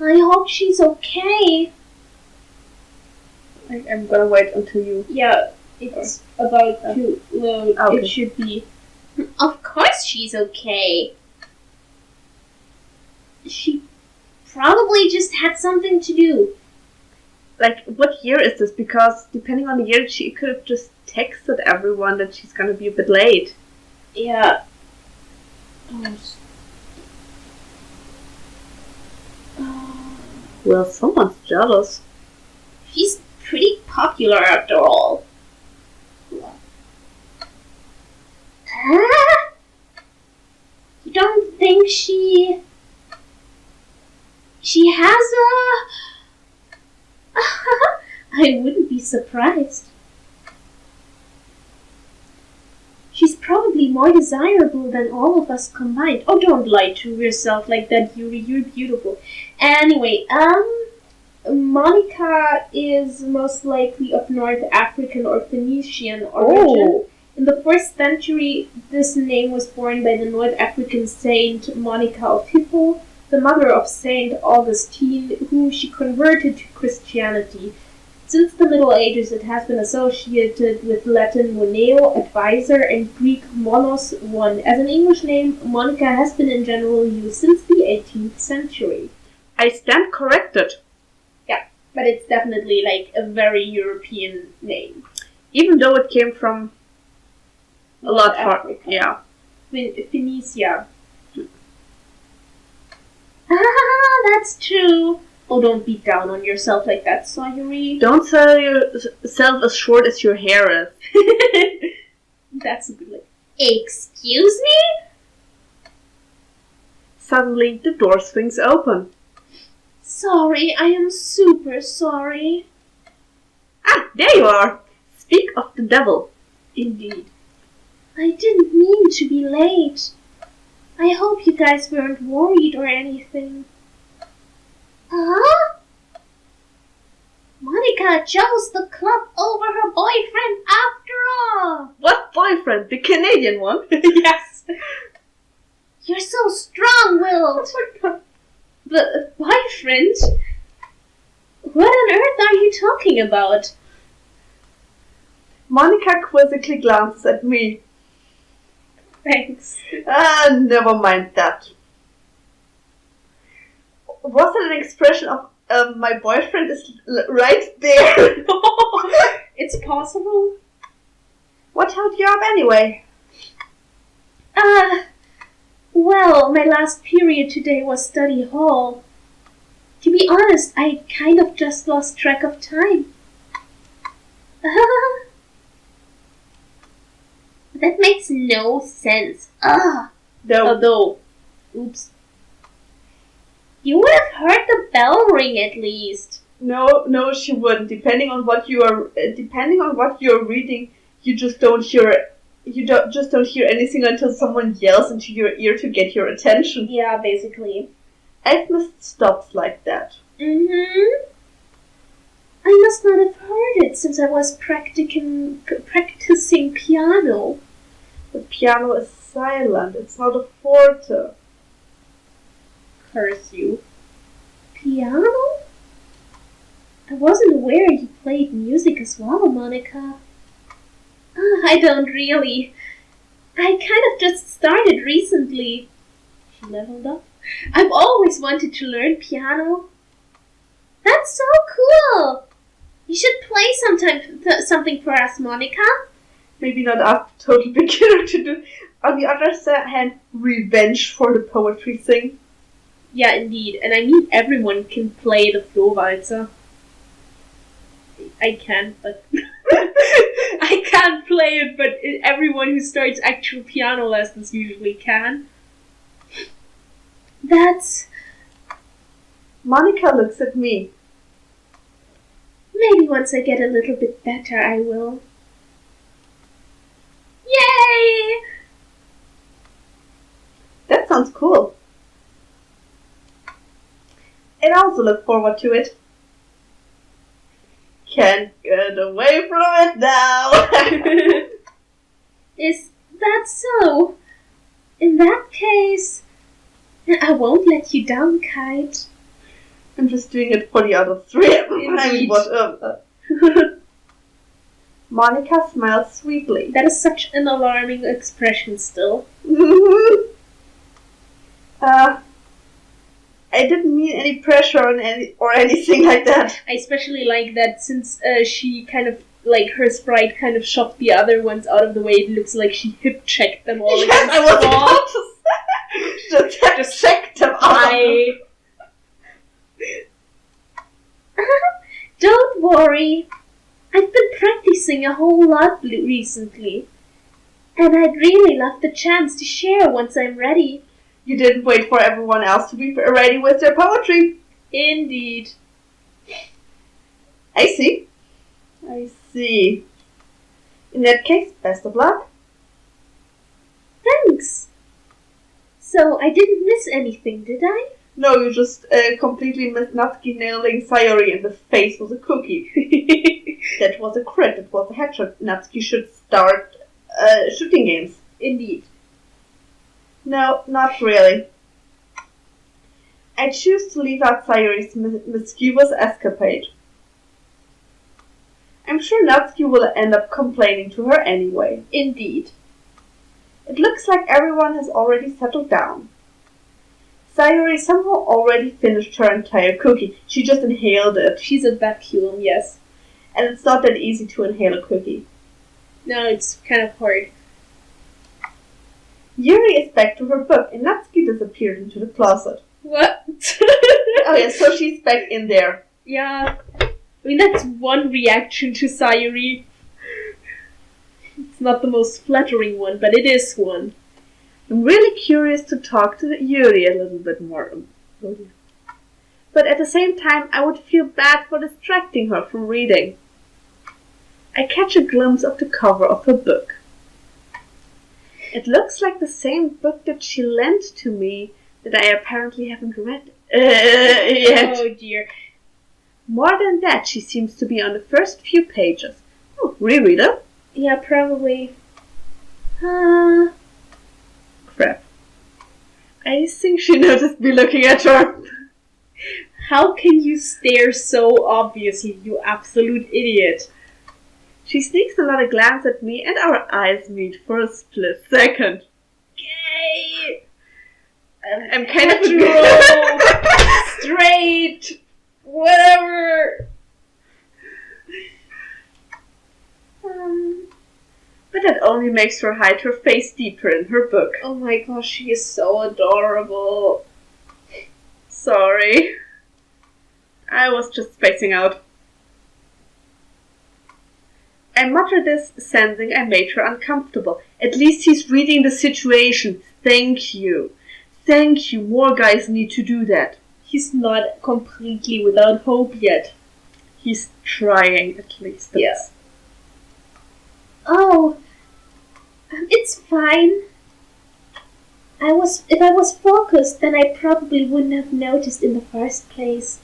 [SPEAKER 3] I hope she's okay.
[SPEAKER 1] I'm gonna wait until you...
[SPEAKER 2] Yeah, it's about to load.
[SPEAKER 1] Okay.
[SPEAKER 2] It should be.
[SPEAKER 3] Of course she's okay. She probably just had something to do.
[SPEAKER 1] Like, what year is this? Because depending on the year, she could have just texted everyone that she's gonna be a bit late.
[SPEAKER 2] Yeah.
[SPEAKER 1] Well, someone's jealous.
[SPEAKER 3] She's pretty popular after all. Huh? You don't think she has a... I wouldn't be surprised. She's probably more desirable than all of us combined. Oh, don't lie to yourself like that, Yuri. You're beautiful. Anyway, Monica is most likely of North African or Phoenician origin.
[SPEAKER 1] Oh.
[SPEAKER 2] In the 1st century, this name was borne by the North African saint Monica of Hippo, the mother of Saint Augustine, who she converted to Christianity. Since the Middle Ages, it has been associated with Latin moneo, advisor, and Greek monos, one. As an English name, Monica has been in general use since the 18th century.
[SPEAKER 1] I stand corrected.
[SPEAKER 2] Yeah, but it's definitely like a very European name.
[SPEAKER 1] Even though it came from a lot far.
[SPEAKER 2] Africa.
[SPEAKER 1] Yeah.
[SPEAKER 2] Phoenicia.
[SPEAKER 3] That's true.
[SPEAKER 2] Oh, don't beat down on yourself like that, Sayuri.
[SPEAKER 1] Don't sell yourself as short as your hair is.
[SPEAKER 2] That's a good one.
[SPEAKER 3] Excuse me?
[SPEAKER 1] Suddenly, the door swings open.
[SPEAKER 3] Sorry, I am super sorry.
[SPEAKER 1] Ah, there you are. Speak of the devil.
[SPEAKER 2] Indeed.
[SPEAKER 3] I didn't mean to be late. I hope you guys weren't worried or anything. Huh? Monica chose the club over her boyfriend after all.
[SPEAKER 1] What boyfriend? The Canadian one?
[SPEAKER 2] Yes.
[SPEAKER 3] You're so strong-willed.
[SPEAKER 2] The boyfriend? What on earth are you talking about?
[SPEAKER 1] Monica quizzically glances at me.
[SPEAKER 2] Thanks.
[SPEAKER 1] Never mind that. Was it an expression of my boyfriend is right there?
[SPEAKER 2] It's possible.
[SPEAKER 1] What held you up anyway?
[SPEAKER 3] Well, my last period today was study hall. To be honest, I kind of just lost track of time. That makes no sense.
[SPEAKER 2] Although,
[SPEAKER 3] Oops. You would have heard the bell ring at least.
[SPEAKER 1] No, she wouldn't. Depending on what you're reading, you just don't hear. You just don't hear anything until someone yells into your ear to get your attention.
[SPEAKER 2] yeah, basically.
[SPEAKER 1] I've missed stops like that.
[SPEAKER 3] Mm-hmm. I must not have heard it since I was practicing piano.
[SPEAKER 1] The piano is silent. It's not a forte.
[SPEAKER 2] Curse you.
[SPEAKER 3] Piano? I wasn't aware you played music as well, Monica. I don't really. I kind of just started recently. She leveled up. I've always wanted to learn piano. That's so cool! You should play something for us, Monica.
[SPEAKER 1] Maybe not a total beginner to do. On the other hand, revenge for the poetry thing.
[SPEAKER 2] Yeah, indeed. And I mean, everyone can play the Flohwalzer. I can't, but I can't play it, but everyone who starts actual piano lessons usually can.
[SPEAKER 3] That's...
[SPEAKER 1] Monica looks at me.
[SPEAKER 3] Maybe once I get a little bit better, I will. Yay!
[SPEAKER 1] That sounds cool. I also look forward to it. Can't get away from it now.
[SPEAKER 3] Is that so? In that case, I won't let you down, Kite.
[SPEAKER 1] I'm just doing it for the other three. I mean, what? Monica smiles sweetly.
[SPEAKER 2] That is such an alarming expression still.
[SPEAKER 1] I didn't mean any pressure on or anything like that.
[SPEAKER 2] I especially like that since she kind of, like, her sprite kind of shoved the other ones out of the way, it looks like she hip checked them all.
[SPEAKER 1] Yes, I was about to say. Just checked them out.
[SPEAKER 3] Don't worry. I've been practicing a whole lot recently. And I'd really love the chance to share once I'm ready.
[SPEAKER 1] You didn't wait for everyone else to be ready with their poetry.
[SPEAKER 2] Indeed.
[SPEAKER 1] I see. In that case, best of luck.
[SPEAKER 3] Thanks. So I didn't miss anything, did I?
[SPEAKER 1] No, you just completely missed Natsuki nailing Sayori in the face with a cookie. That was a crit. It was a headshot. Natsuki should start shooting games.
[SPEAKER 2] Indeed.
[SPEAKER 1] No, not really. I choose to leave out Sayori's mischievous escapade. I'm sure Natsuki will end up complaining to her anyway.
[SPEAKER 2] Indeed.
[SPEAKER 1] It looks like everyone has already settled down. Sayori somehow already finished her entire cookie. She just inhaled it.
[SPEAKER 2] She's a vacuum, yes.
[SPEAKER 1] And it's not that easy to inhale a cookie.
[SPEAKER 2] No, it's kind of hard.
[SPEAKER 1] Yuri is back to her book and Natsuki disappeared into the closet.
[SPEAKER 2] What?
[SPEAKER 1] Oh yeah, so she's back in there.
[SPEAKER 2] Yeah. I mean, that's one reaction to Sayori. It's not the most flattering one, but it is one.
[SPEAKER 1] I'm really curious to talk to Yuri a little bit more. But at the same time, I would feel bad for distracting her from reading. I catch a glimpse of the cover of her book. It looks like the same book that she lent to me that I apparently haven't read yet.
[SPEAKER 2] Oh dear.
[SPEAKER 1] More than that, she seems to be on the first few pages. Oh, rereader?
[SPEAKER 2] Yeah, probably.
[SPEAKER 1] Crap. I think she noticed me looking at her.
[SPEAKER 2] How can you stare so obviously, you absolute idiot?
[SPEAKER 1] She sneaks another glance at me and our eyes meet for a split second.
[SPEAKER 2] Gay!
[SPEAKER 1] I'm kind of
[SPEAKER 2] straight, whatever.
[SPEAKER 1] But that only makes her hide her face deeper in her book.
[SPEAKER 2] Oh my gosh, she is so adorable.
[SPEAKER 1] Sorry. I was just spacing out. I mutter this, sensing I made her uncomfortable. At least he's reading the situation. Thank you. Thank you. More guys need to do that.
[SPEAKER 2] He's not completely without hope yet.
[SPEAKER 1] He's trying, at least.
[SPEAKER 2] Yeah.
[SPEAKER 3] Oh, it's fine. If I was focused, then I probably wouldn't have noticed in the first place.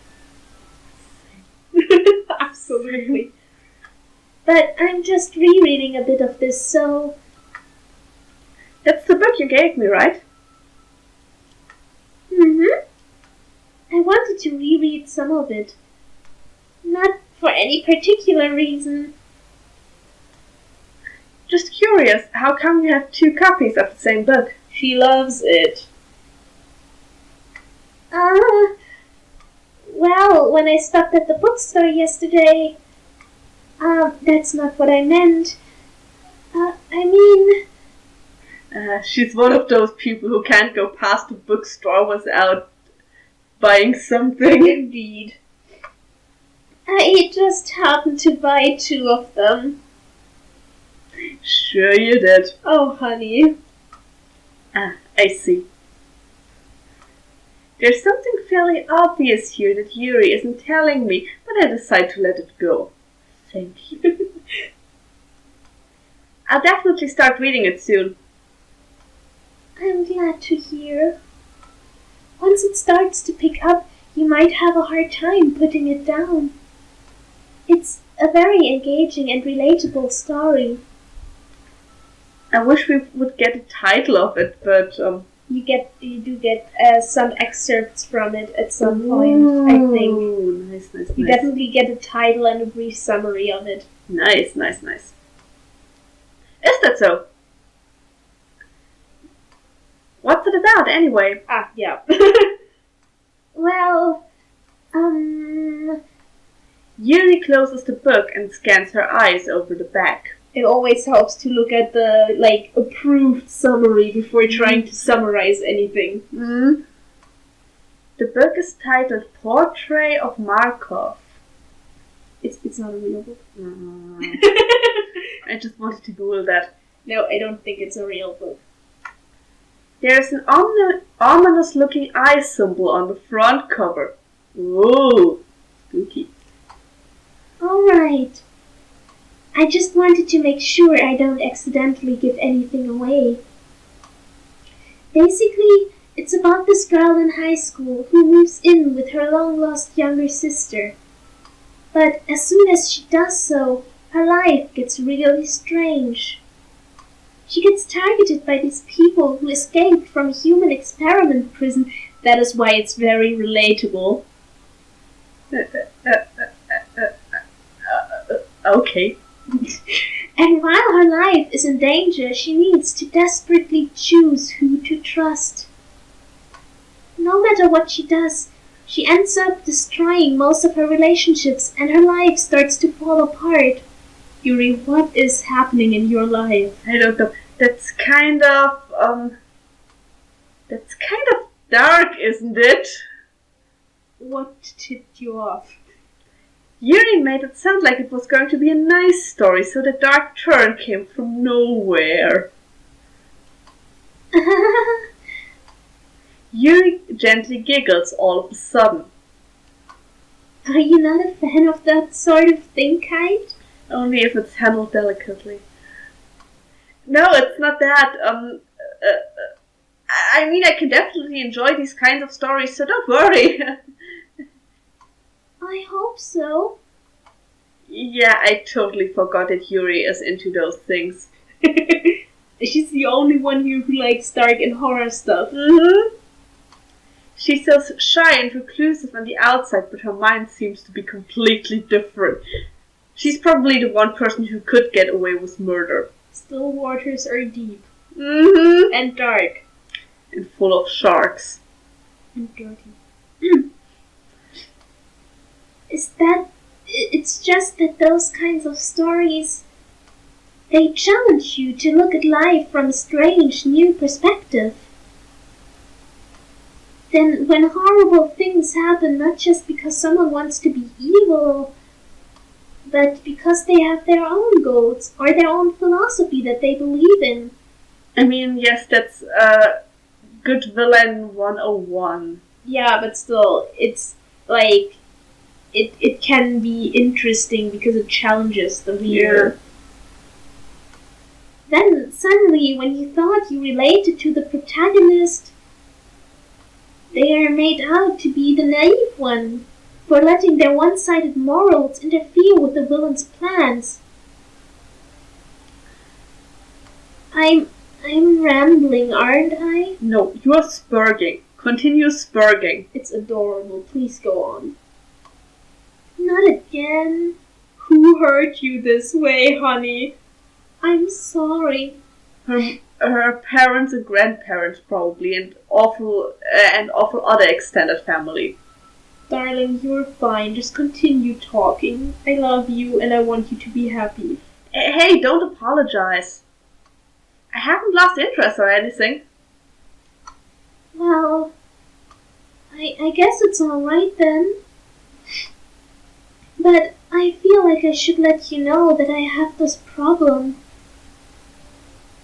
[SPEAKER 2] Absolutely.
[SPEAKER 3] But I'm just rereading a bit of this, so...
[SPEAKER 1] That's the book you gave me, right?
[SPEAKER 3] Mm-hmm. I wanted to reread some of it. Not for any particular reason.
[SPEAKER 1] Just curious, how come you have 2 copies of the same book?
[SPEAKER 2] She loves it.
[SPEAKER 3] Well, when I stopped at the bookstore yesterday... that's not what I meant.
[SPEAKER 1] She's one of those people who can't go past the bookstore without buying something.
[SPEAKER 2] Indeed.
[SPEAKER 3] I just happened to buy 2 of them.
[SPEAKER 1] Sure you did.
[SPEAKER 2] Oh, honey.
[SPEAKER 1] Ah, I see. There's something fairly obvious here that Yuri isn't telling me, but I decide to let it go. Thank you. I'll definitely start reading it soon.
[SPEAKER 3] I'm glad to hear. Once it starts to pick up, you might have a hard time putting it down. It's a very engaging and relatable story.
[SPEAKER 1] I wish we would get a title of it, but
[SPEAKER 2] You do get some excerpts from it at some point, I think.
[SPEAKER 1] Ooh, nice.
[SPEAKER 2] You definitely get a title and a brief summary of it.
[SPEAKER 1] Nice. Is that so? What's it about, anyway?
[SPEAKER 2] Ah, yeah.
[SPEAKER 3] Well,
[SPEAKER 1] Yuri closes the book and scans her eyes over the back.
[SPEAKER 2] It always helps to look at the, approved summary before trying to summarize anything.
[SPEAKER 1] Mm. The book is titled Portrait of Markov.
[SPEAKER 2] It's not a real book.
[SPEAKER 1] I just wanted to Google that.
[SPEAKER 2] No, I don't think it's a real book.
[SPEAKER 1] There's an ominous-looking eye symbol on the front cover. Whoa, spooky.
[SPEAKER 3] alright. I just wanted to make sure I don't accidentally give anything away. Basically, it's about this girl in high school who moves in with her long-lost younger sister. But as soon as she does so, her life gets really strange. She gets targeted by these people who escaped from a human experiment prison.
[SPEAKER 2] That is why it's very relatable.
[SPEAKER 1] Okay.
[SPEAKER 3] And while her life is in danger, she needs to desperately choose who to trust. No matter what she does, she ends up destroying most of her relationships and her life starts to fall apart.
[SPEAKER 2] Yuri, what is happening in your life?
[SPEAKER 1] I don't know. That's kind of dark, isn't it?
[SPEAKER 2] What tipped you off?
[SPEAKER 1] Yuri made it sound like it was going to be a nice story, so the dark turn came from nowhere. Yuri gently giggles all of a sudden.
[SPEAKER 3] Are you not a fan of that sort of thing, kind?
[SPEAKER 1] Only if it's handled delicately. No, it's not that. I mean, I can definitely enjoy these kinds of stories, so don't worry.
[SPEAKER 3] I hope so.
[SPEAKER 1] Yeah, I totally forgot that Yuri is into those things.
[SPEAKER 2] She's the only one here who likes dark and horror stuff.
[SPEAKER 1] Mm-hmm. She's so shy and reclusive on the outside, but her mind seems to be completely different. She's probably the one person who could get away with murder.
[SPEAKER 2] Still waters are deep.
[SPEAKER 1] Mm-hmm.
[SPEAKER 2] And dark.
[SPEAKER 1] And full of sharks.
[SPEAKER 2] And dirty.
[SPEAKER 3] It's just that those kinds of stories, they challenge you to look at life from a strange new perspective. Then when horrible things happen, not just because someone wants to be evil, but because they have their own goals or their own philosophy that they believe in.
[SPEAKER 1] I mean, yes, that's good villain 101.
[SPEAKER 2] Yeah, but still, it's like it can be interesting because it challenges the reader.
[SPEAKER 3] Then suddenly, when you thought you related to the protagonist, they are made out to be the naive one for letting their one-sided morals interfere with the villain's plans. I'm rambling, aren't I?
[SPEAKER 1] No, you're spurging. Continue spurging.
[SPEAKER 2] It's adorable. Please go on.
[SPEAKER 3] Not again.
[SPEAKER 2] Who hurt you this way, honey?
[SPEAKER 3] I'm sorry.
[SPEAKER 1] Her parents and grandparents probably, and awful other extended family.
[SPEAKER 2] Darling, you're fine. Just continue talking. I love you and I want you to be happy.
[SPEAKER 1] Hey, don't apologize. I haven't lost interest or anything.
[SPEAKER 3] Well, I guess it's alright then. But I feel like I should let you know that I have this problem.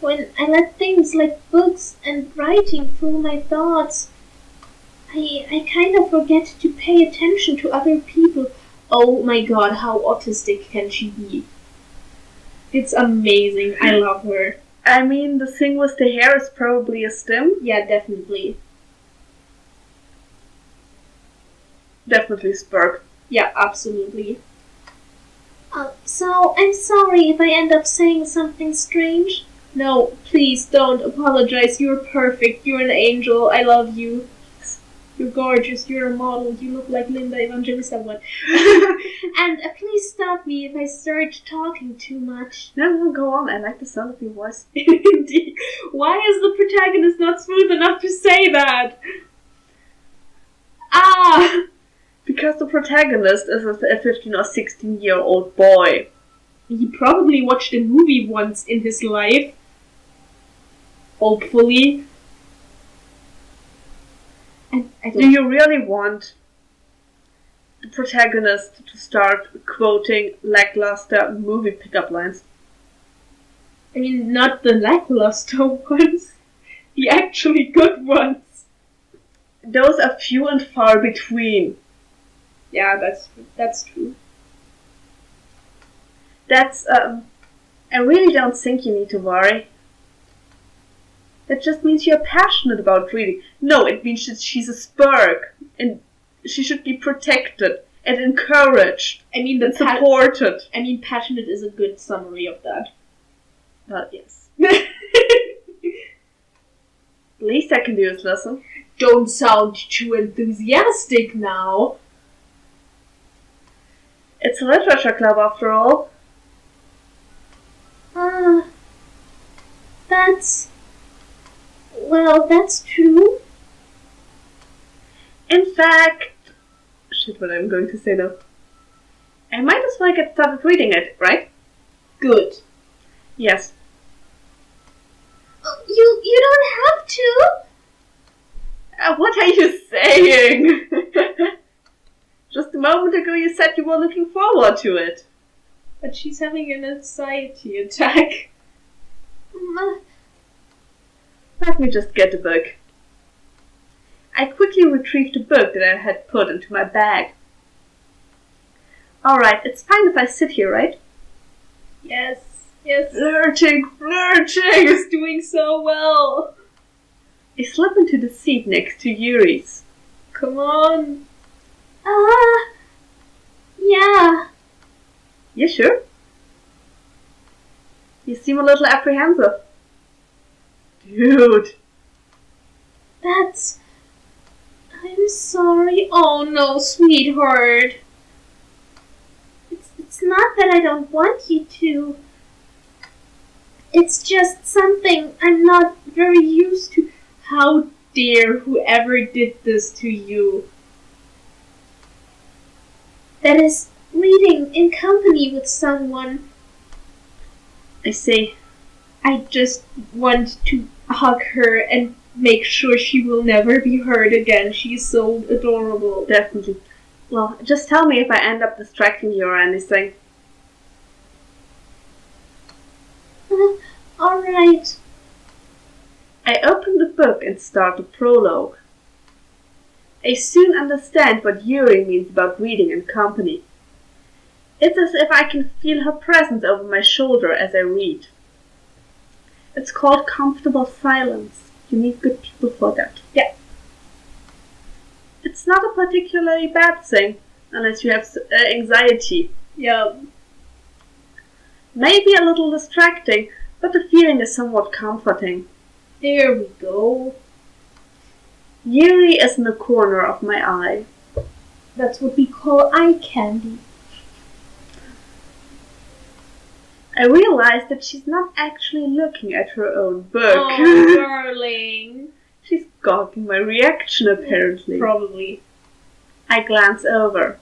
[SPEAKER 3] When I let things like books and writing fool my thoughts, I kind of forget to pay attention to other people.
[SPEAKER 2] Oh my god, how autistic can she be? It's amazing. I love her.
[SPEAKER 1] I mean, the thing with the hair is probably a stim.
[SPEAKER 2] Yeah, definitely.
[SPEAKER 1] Definitely Spurk.
[SPEAKER 2] Yeah, absolutely.
[SPEAKER 3] So I'm sorry if I end up saying something strange.
[SPEAKER 2] No, please don't apologize. You're perfect. You're an angel. I love you. You're gorgeous. You're a model. You look like Linda Evangelista. What?
[SPEAKER 3] And please stop me if I start talking too much.
[SPEAKER 1] No, go on. I like the sound of your voice.
[SPEAKER 2] Indeed. Why is the protagonist not smooth enough to say that? Ah!
[SPEAKER 1] Because the protagonist is a 15 or 16-year-old boy.
[SPEAKER 2] He probably watched a movie once in his life. Hopefully. And
[SPEAKER 1] Do you really want the protagonist to start quoting lackluster movie pickup lines?
[SPEAKER 2] I mean, not the lackluster ones. The actually good ones.
[SPEAKER 1] Those are few and far between.
[SPEAKER 2] Yeah, that's true.
[SPEAKER 1] I really don't think you need to worry. That just means you're passionate about reading. No, it means that she's a Spurk, and she should be protected and encouraged and supported.
[SPEAKER 2] Passionate is a good summary of that.
[SPEAKER 1] Well, yes. Least I can do is listen.
[SPEAKER 2] Don't sound too enthusiastic now.
[SPEAKER 1] It's a literature club after all.
[SPEAKER 3] That's true.
[SPEAKER 1] In fact, shit, what I'm going to say now. I might as well get started reading it, right?
[SPEAKER 2] Good.
[SPEAKER 1] Yes.
[SPEAKER 3] You don't have to.
[SPEAKER 1] What are you saying? Just a moment ago you said you were looking forward to it.
[SPEAKER 2] But she's having an anxiety attack.
[SPEAKER 1] Let me just get the book. I quickly retrieved the book that I had put into my bag. Alright, it's fine if I sit here, right?
[SPEAKER 2] Yes.
[SPEAKER 1] Flirting!
[SPEAKER 2] He's doing so well.
[SPEAKER 1] I slip into the seat next to Yuri's.
[SPEAKER 2] Come on.
[SPEAKER 3] Yeah.
[SPEAKER 1] You sure? You seem a little apprehensive. Dude.
[SPEAKER 3] I'm sorry. Oh no, sweetheart. It's not that I don't want you to. It's just something I'm not very used to.
[SPEAKER 2] How dare whoever did this to you?
[SPEAKER 3] That is, reading in company with someone.
[SPEAKER 1] I see.
[SPEAKER 2] I just want to hug her and make sure she will never be hurt again. She's so adorable.
[SPEAKER 1] Definitely. Well, just tell me if I end up distracting you or anything.
[SPEAKER 3] Alright.
[SPEAKER 1] I open the book and start the prologue. I soon understand what Yuri means about reading in company. It's as if I can feel her presence over my shoulder as I read. It's called comfortable silence. You need good people for that.
[SPEAKER 2] Yeah.
[SPEAKER 1] It's not a particularly bad thing, unless you have anxiety.
[SPEAKER 2] Yeah.
[SPEAKER 1] Maybe a little distracting, but the feeling is somewhat comforting.
[SPEAKER 2] There we go.
[SPEAKER 1] Yuri is in the corner of my eye.
[SPEAKER 2] That's what we call eye candy.
[SPEAKER 1] I realize that she's not actually looking at her own book.
[SPEAKER 2] Oh, darling.
[SPEAKER 1] She's gawking my reaction, apparently.
[SPEAKER 2] Probably.
[SPEAKER 1] I glance over.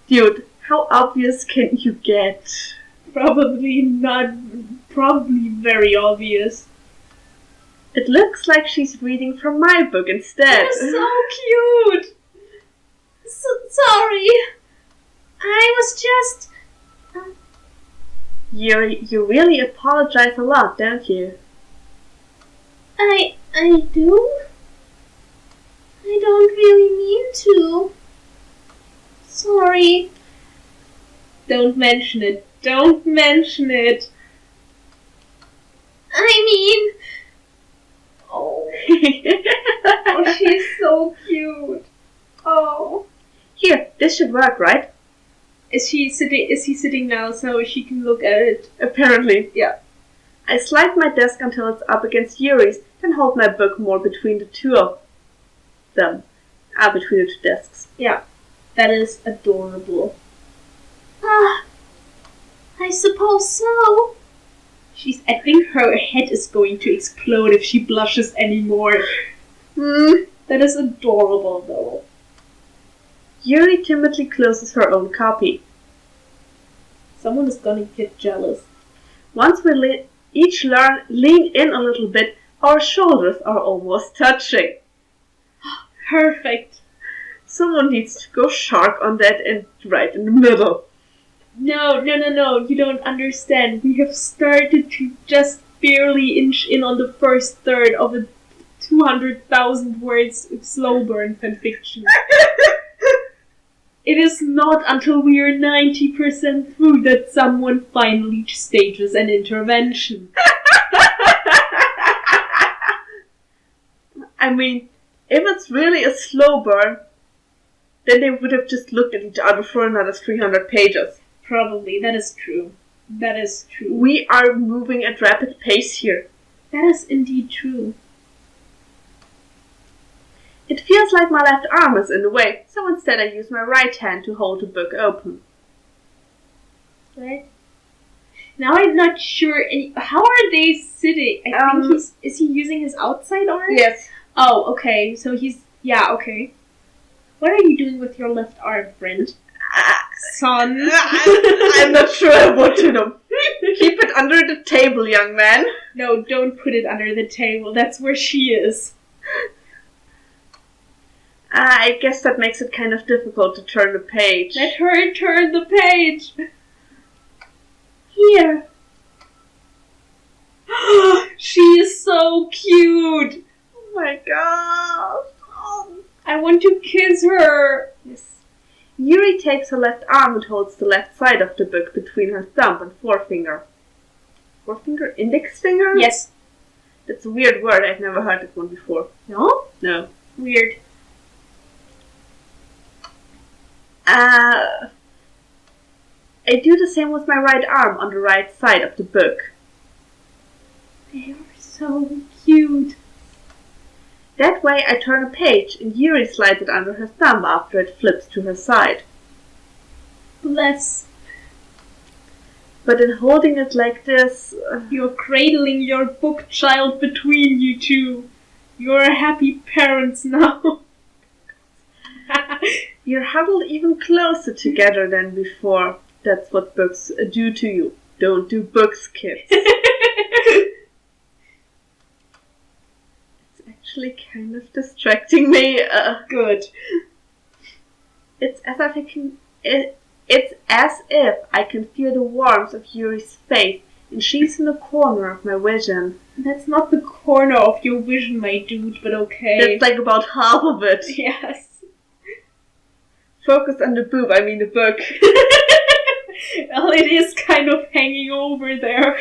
[SPEAKER 1] Dude, how obvious can you get?
[SPEAKER 2] Probably not. Probably very obvious.
[SPEAKER 1] It looks like she's reading from my book instead.
[SPEAKER 2] You're so cute!
[SPEAKER 3] Sorry. I was just...
[SPEAKER 1] You really apologize a lot, don't you?
[SPEAKER 3] I do? I don't really mean to. Sorry.
[SPEAKER 2] Don't mention it. Don't mention it.
[SPEAKER 3] I mean...
[SPEAKER 2] Oh. Oh, she's so cute. Oh.
[SPEAKER 1] Here, this should work, right?
[SPEAKER 2] Is he sitting now so she can look at it?
[SPEAKER 1] Apparently.
[SPEAKER 2] Yeah.
[SPEAKER 1] I slide my desk until it's up against Yuri's, then hold my book more between the two of them. Between the two desks.
[SPEAKER 2] Yeah. That is adorable.
[SPEAKER 3] I suppose so.
[SPEAKER 2] I think her head is going to explode if she blushes anymore. That is adorable, though.
[SPEAKER 1] Yuri timidly closes her own copy.
[SPEAKER 2] Someone is gonna get jealous.
[SPEAKER 1] Once we each lean in a little bit, our shoulders are almost touching.
[SPEAKER 2] Perfect.
[SPEAKER 1] Someone needs to go shark on that and right in the middle.
[SPEAKER 2] No, you don't understand. We have started to just barely inch in on the first third of a 200,000 words slow burn fanfiction. It is not until we are 90% through that someone finally stages an intervention.
[SPEAKER 1] I mean, if it's really a slow burn, then they would have just looked at each other for another 300 pages.
[SPEAKER 2] Probably, that is true. That is true.
[SPEAKER 1] We are moving at rapid pace here.
[SPEAKER 2] That is indeed true.
[SPEAKER 1] It feels like my left arm is in the way, so instead I use my right hand to hold the book open.
[SPEAKER 2] Right? Now I'm not sure. How are they sitting? I think is he using his outside arm?
[SPEAKER 1] Yes.
[SPEAKER 2] Oh, okay. So yeah, okay. What are you doing with your left arm, friend? Son?
[SPEAKER 1] I'm not sure I want to know. Keep it under the table, young man.
[SPEAKER 2] No, don't put it under the table. That's where she is.
[SPEAKER 1] I guess that makes it kind of difficult to turn the page.
[SPEAKER 2] Let her turn the page.
[SPEAKER 3] Here.
[SPEAKER 2] She is so cute.
[SPEAKER 1] Oh my god. Oh.
[SPEAKER 2] I want to kiss her.
[SPEAKER 1] Yes. Yuri takes her left arm and holds the left side of the book between her thumb and forefinger. Forefinger? Index finger?
[SPEAKER 2] Yes.
[SPEAKER 1] That's a weird word. I've never heard that one before.
[SPEAKER 2] No?
[SPEAKER 1] No.
[SPEAKER 2] Weird.
[SPEAKER 1] I do the same with my right arm on the right side of the book.
[SPEAKER 2] They are so cute.
[SPEAKER 1] That way I turn a page and Yuri slides it under her thumb after it flips to her side.
[SPEAKER 2] Bless.
[SPEAKER 1] But in holding it like this...
[SPEAKER 2] You're cradling your book child between you two. You're happy parents now.
[SPEAKER 1] You're huddled even closer together than before. That's what books do to you. Don't do books, kids. It's actually kind of distracting me.
[SPEAKER 2] Good.
[SPEAKER 1] It's as if I can feel the warmth of Yuri's face, and she's in the corner of my vision.
[SPEAKER 2] That's not the corner of your vision, my dude, but okay.
[SPEAKER 1] That's like about half of it.
[SPEAKER 2] Yes.
[SPEAKER 1] Focus on the boob, I mean the book.
[SPEAKER 2] Well, it is kind of hanging over there.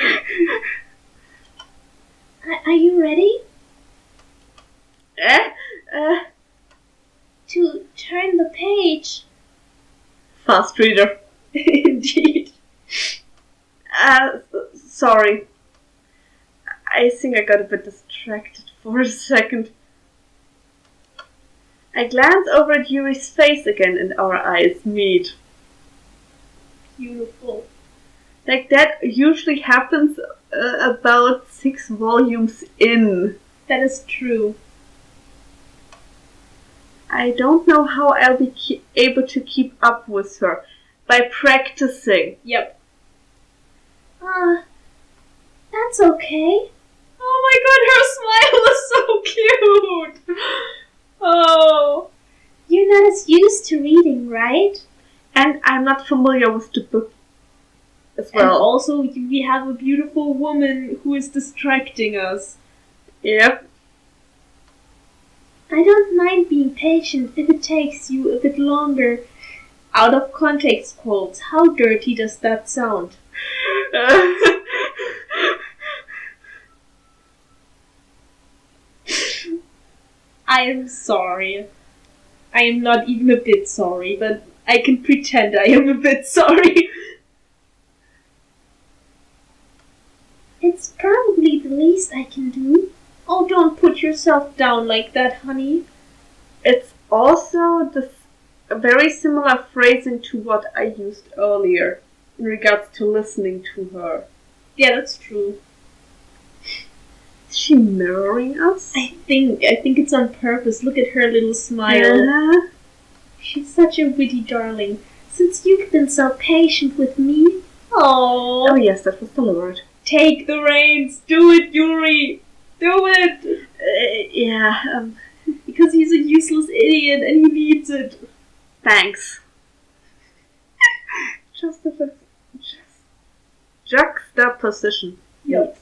[SPEAKER 3] Are you ready? To turn the page.
[SPEAKER 1] Fast reader.
[SPEAKER 2] Indeed.
[SPEAKER 1] Sorry. I think I got a bit distracted for a second. I glance over at Yuri's face again and our eyes meet.
[SPEAKER 2] Beautiful.
[SPEAKER 1] Like that usually happens about 6 volumes in.
[SPEAKER 2] That is true.
[SPEAKER 1] I don't know how I'll be able to keep up with her. By practicing.
[SPEAKER 2] Yep.
[SPEAKER 3] That's okay.
[SPEAKER 2] Oh my god, her smile is so cute! Oh.
[SPEAKER 3] You're not as used to reading, right?
[SPEAKER 1] And I'm not familiar with the book as
[SPEAKER 2] And
[SPEAKER 1] well.
[SPEAKER 2] also, we have a beautiful woman who is distracting us.
[SPEAKER 1] Yep.
[SPEAKER 3] I don't mind being patient if it takes you a bit longer.
[SPEAKER 2] Out of context quotes, how dirty does that sound? I am sorry. I am not even a bit sorry, but I can pretend I am a bit sorry.
[SPEAKER 3] It's probably the least I can do.
[SPEAKER 2] Oh, don't put yourself down like that, honey.
[SPEAKER 1] It's also a very similar phrasing to what I used earlier in regards to listening to her.
[SPEAKER 2] Yeah, that's true.
[SPEAKER 1] Is she mirroring us?
[SPEAKER 2] I think it's on purpose. Look at her little smile.
[SPEAKER 1] Uh-huh.
[SPEAKER 2] She's such a witty darling. Since you've been so patient with me.
[SPEAKER 1] Oh yes, that was the Lord.
[SPEAKER 2] Take the reins. Do it, Yuri. Do it.
[SPEAKER 1] Yeah,
[SPEAKER 2] Because he's a useless idiot and he needs it.
[SPEAKER 1] thanks. Juxtaposition.
[SPEAKER 2] Yep.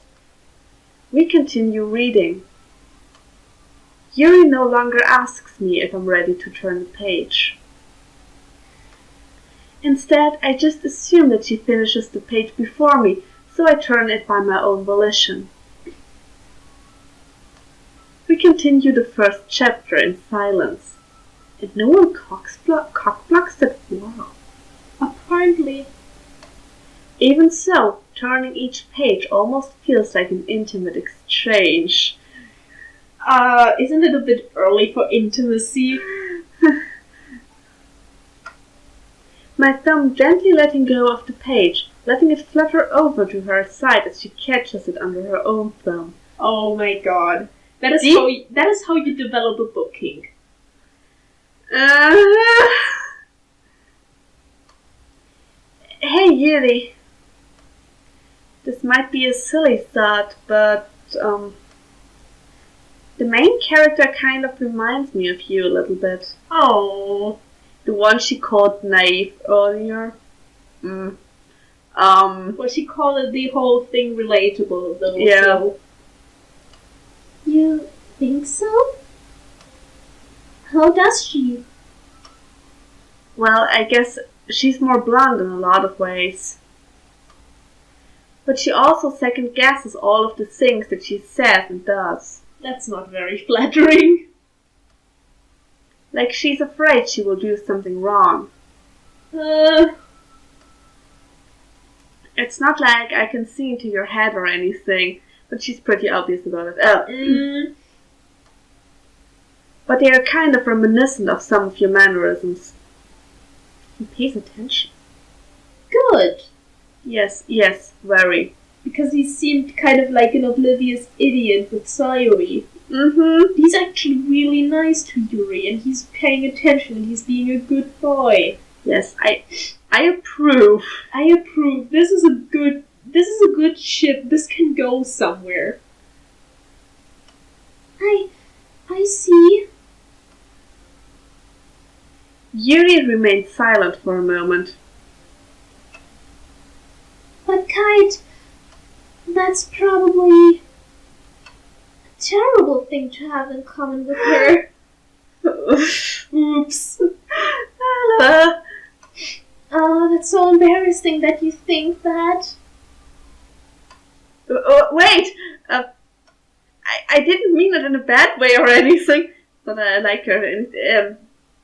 [SPEAKER 1] We continue reading. Yuri no longer asks me if I'm ready to turn the page. Instead, I just assume that she finishes the page before me, so I turn it by my own volition. We continue the first chapter in silence, and no one cockblocks that wow.
[SPEAKER 2] Apparently.
[SPEAKER 1] Even so, turning each page almost feels like an intimate exchange.
[SPEAKER 2] Isn't it a bit early for intimacy?
[SPEAKER 1] My thumb gently letting go of the page, letting it flutter over to her side as she catches it under her own thumb.
[SPEAKER 2] Oh my god. That is how you develop a book kink.
[SPEAKER 1] Hey Yuri. This might be a silly thought, but the main character kind of reminds me of you a little bit.
[SPEAKER 2] Oh.
[SPEAKER 1] The one she called naive earlier.
[SPEAKER 2] Well, she called the whole thing relatable, though.
[SPEAKER 1] Yeah.
[SPEAKER 2] So.
[SPEAKER 3] You think so? How does she?
[SPEAKER 1] Well, I guess she's more blunt in a lot of ways. But she also second guesses all of the things that she says and does.
[SPEAKER 2] That's not very flattering.
[SPEAKER 1] Like she's afraid she will do something wrong. It's not like I can see into your head or anything, but she's pretty obvious about it. But they are kind of reminiscent of some of your mannerisms. He pays attention.
[SPEAKER 2] Good.
[SPEAKER 1] Yes, very.
[SPEAKER 2] Because he seemed kind of like an oblivious idiot with Sayuri.
[SPEAKER 1] Mm-hmm.
[SPEAKER 2] He's actually really nice to Yuri, and he's paying attention, and he's being a good boy.
[SPEAKER 1] Yes, I approve.
[SPEAKER 2] I approve. This is a good ship. This can go somewhere.
[SPEAKER 3] I see.
[SPEAKER 1] Yuri remained silent for a moment.
[SPEAKER 3] But Kite, that's probably a terrible thing to have in common with her.
[SPEAKER 2] Oops.
[SPEAKER 3] Oh, that's so embarrassing that you think that.
[SPEAKER 1] Wait! I didn't mean it in a bad way or anything, but I like her, and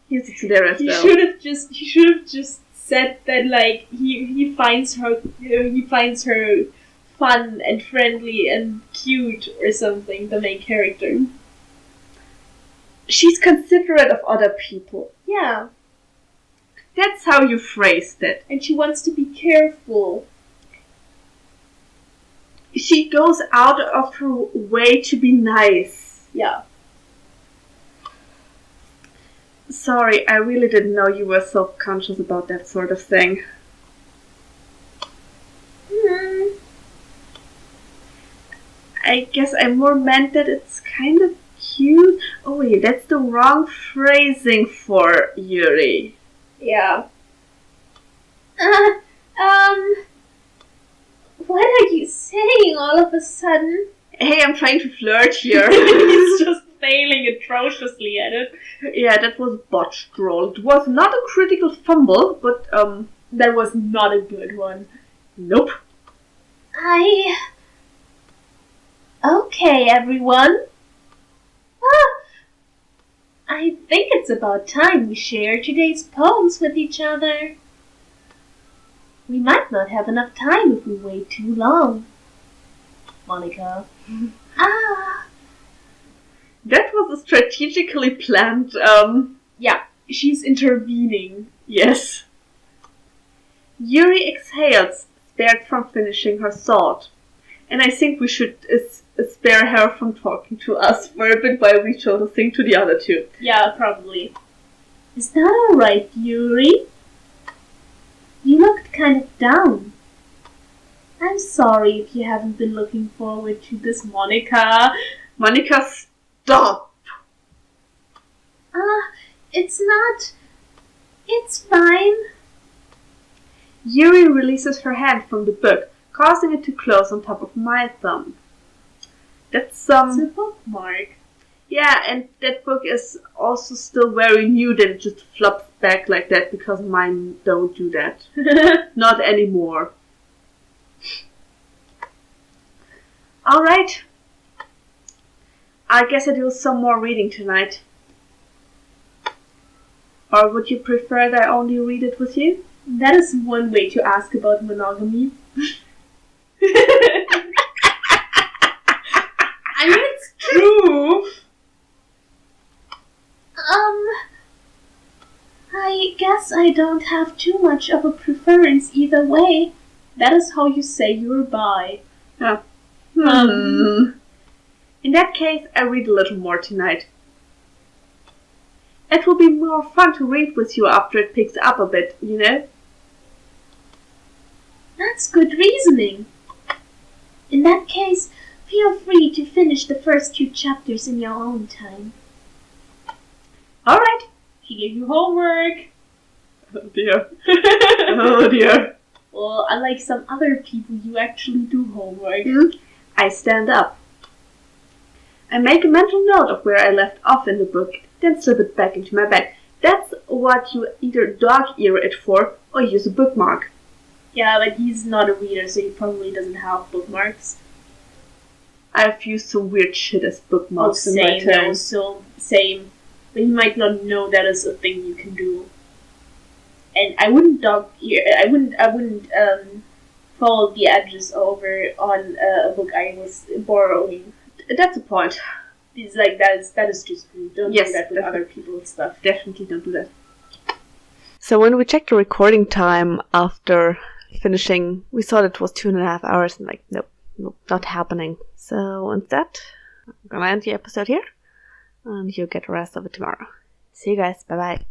[SPEAKER 1] he's there as well.
[SPEAKER 2] He should have just said that, like, he finds her fun and friendly and cute or something, the main character.
[SPEAKER 1] She's considerate of other people.
[SPEAKER 2] Yeah.
[SPEAKER 1] That's how you phrased it.
[SPEAKER 2] And she wants to be careful.
[SPEAKER 1] She goes out of her way to be nice.
[SPEAKER 2] Yeah.
[SPEAKER 1] Sorry, I really didn't know you were self-conscious about that sort of thing. I guess I more meant that it's kind of cute. Oh wait, that's the wrong phrasing for Yuri.
[SPEAKER 2] Yeah.
[SPEAKER 3] What are you saying all of a sudden?
[SPEAKER 1] Hey, I'm trying to flirt here.
[SPEAKER 2] He's just failing atrociously at it.
[SPEAKER 1] Yeah, that was botched roll. It was not a critical fumble, but
[SPEAKER 2] That was not a good one.
[SPEAKER 1] nope.
[SPEAKER 3] Okay, everyone. I think it's about time we share today's poems with each other. We might not have enough time if we wait too long.
[SPEAKER 2] Monica.
[SPEAKER 1] That was a strategically planned,
[SPEAKER 2] Yeah, she's intervening.
[SPEAKER 1] yes. Yuri exhales, spared from finishing her thought. And I think we should spare her from talking to us for a bit while we show the thing to the other two.
[SPEAKER 2] Yeah, probably.
[SPEAKER 3] Is that alright, Yuri? You looked kind of down. I'm sorry if you haven't been looking forward to this,
[SPEAKER 2] Monica.
[SPEAKER 1] Monica, stop!
[SPEAKER 3] It's not. It's fine.
[SPEAKER 1] Yuri releases her hand from the book, causing it to close on top of my thumb. That's
[SPEAKER 2] It's a bookmark.
[SPEAKER 1] yeah, and that book is also still very new that it just flops back like that because mine don't do that. Not anymore. Alright. I guess I do some more reading tonight. Or would you prefer that I only read it with you?
[SPEAKER 2] That is one way to ask about monogamy. I mean, it's true.
[SPEAKER 3] I guess I don't have too much of a preference either way.
[SPEAKER 2] That is how you say you're bi.
[SPEAKER 1] In that case, I read a little more tonight. It will be more fun to read with you after it picks up a bit, you know?
[SPEAKER 3] That's good reasoning. In that case, feel free to finish the first 2 chapters in your own time.
[SPEAKER 1] Alright.
[SPEAKER 2] She gave you homework.
[SPEAKER 1] Oh dear. Oh dear.
[SPEAKER 2] Well, unlike some other people, you actually do homework.
[SPEAKER 1] I stand up. I make a mental note of where I left off in the book, then slip it back into my bag. That's what you either dog ear it for or use a bookmark.
[SPEAKER 2] Yeah, but he's not a reader, so he probably doesn't have bookmarks.
[SPEAKER 1] I've used some weird shit as bookmarks in my
[SPEAKER 2] Same,
[SPEAKER 1] time.
[SPEAKER 2] so same. But he might not know that is a thing you can do. And I wouldn't fold the edges over on a book I was borrowing.
[SPEAKER 1] That's a point.
[SPEAKER 2] It's like that is just rude. Don't
[SPEAKER 1] Yes,
[SPEAKER 2] do that with
[SPEAKER 1] definitely.
[SPEAKER 2] other people's stuff.
[SPEAKER 1] Definitely don't do that. So when we checked the recording time after finishing, we saw that it was 2.5 hours and nope, not happening. So instead, I'm gonna end the episode here and you'll get the rest of it tomorrow. See you guys, bye bye.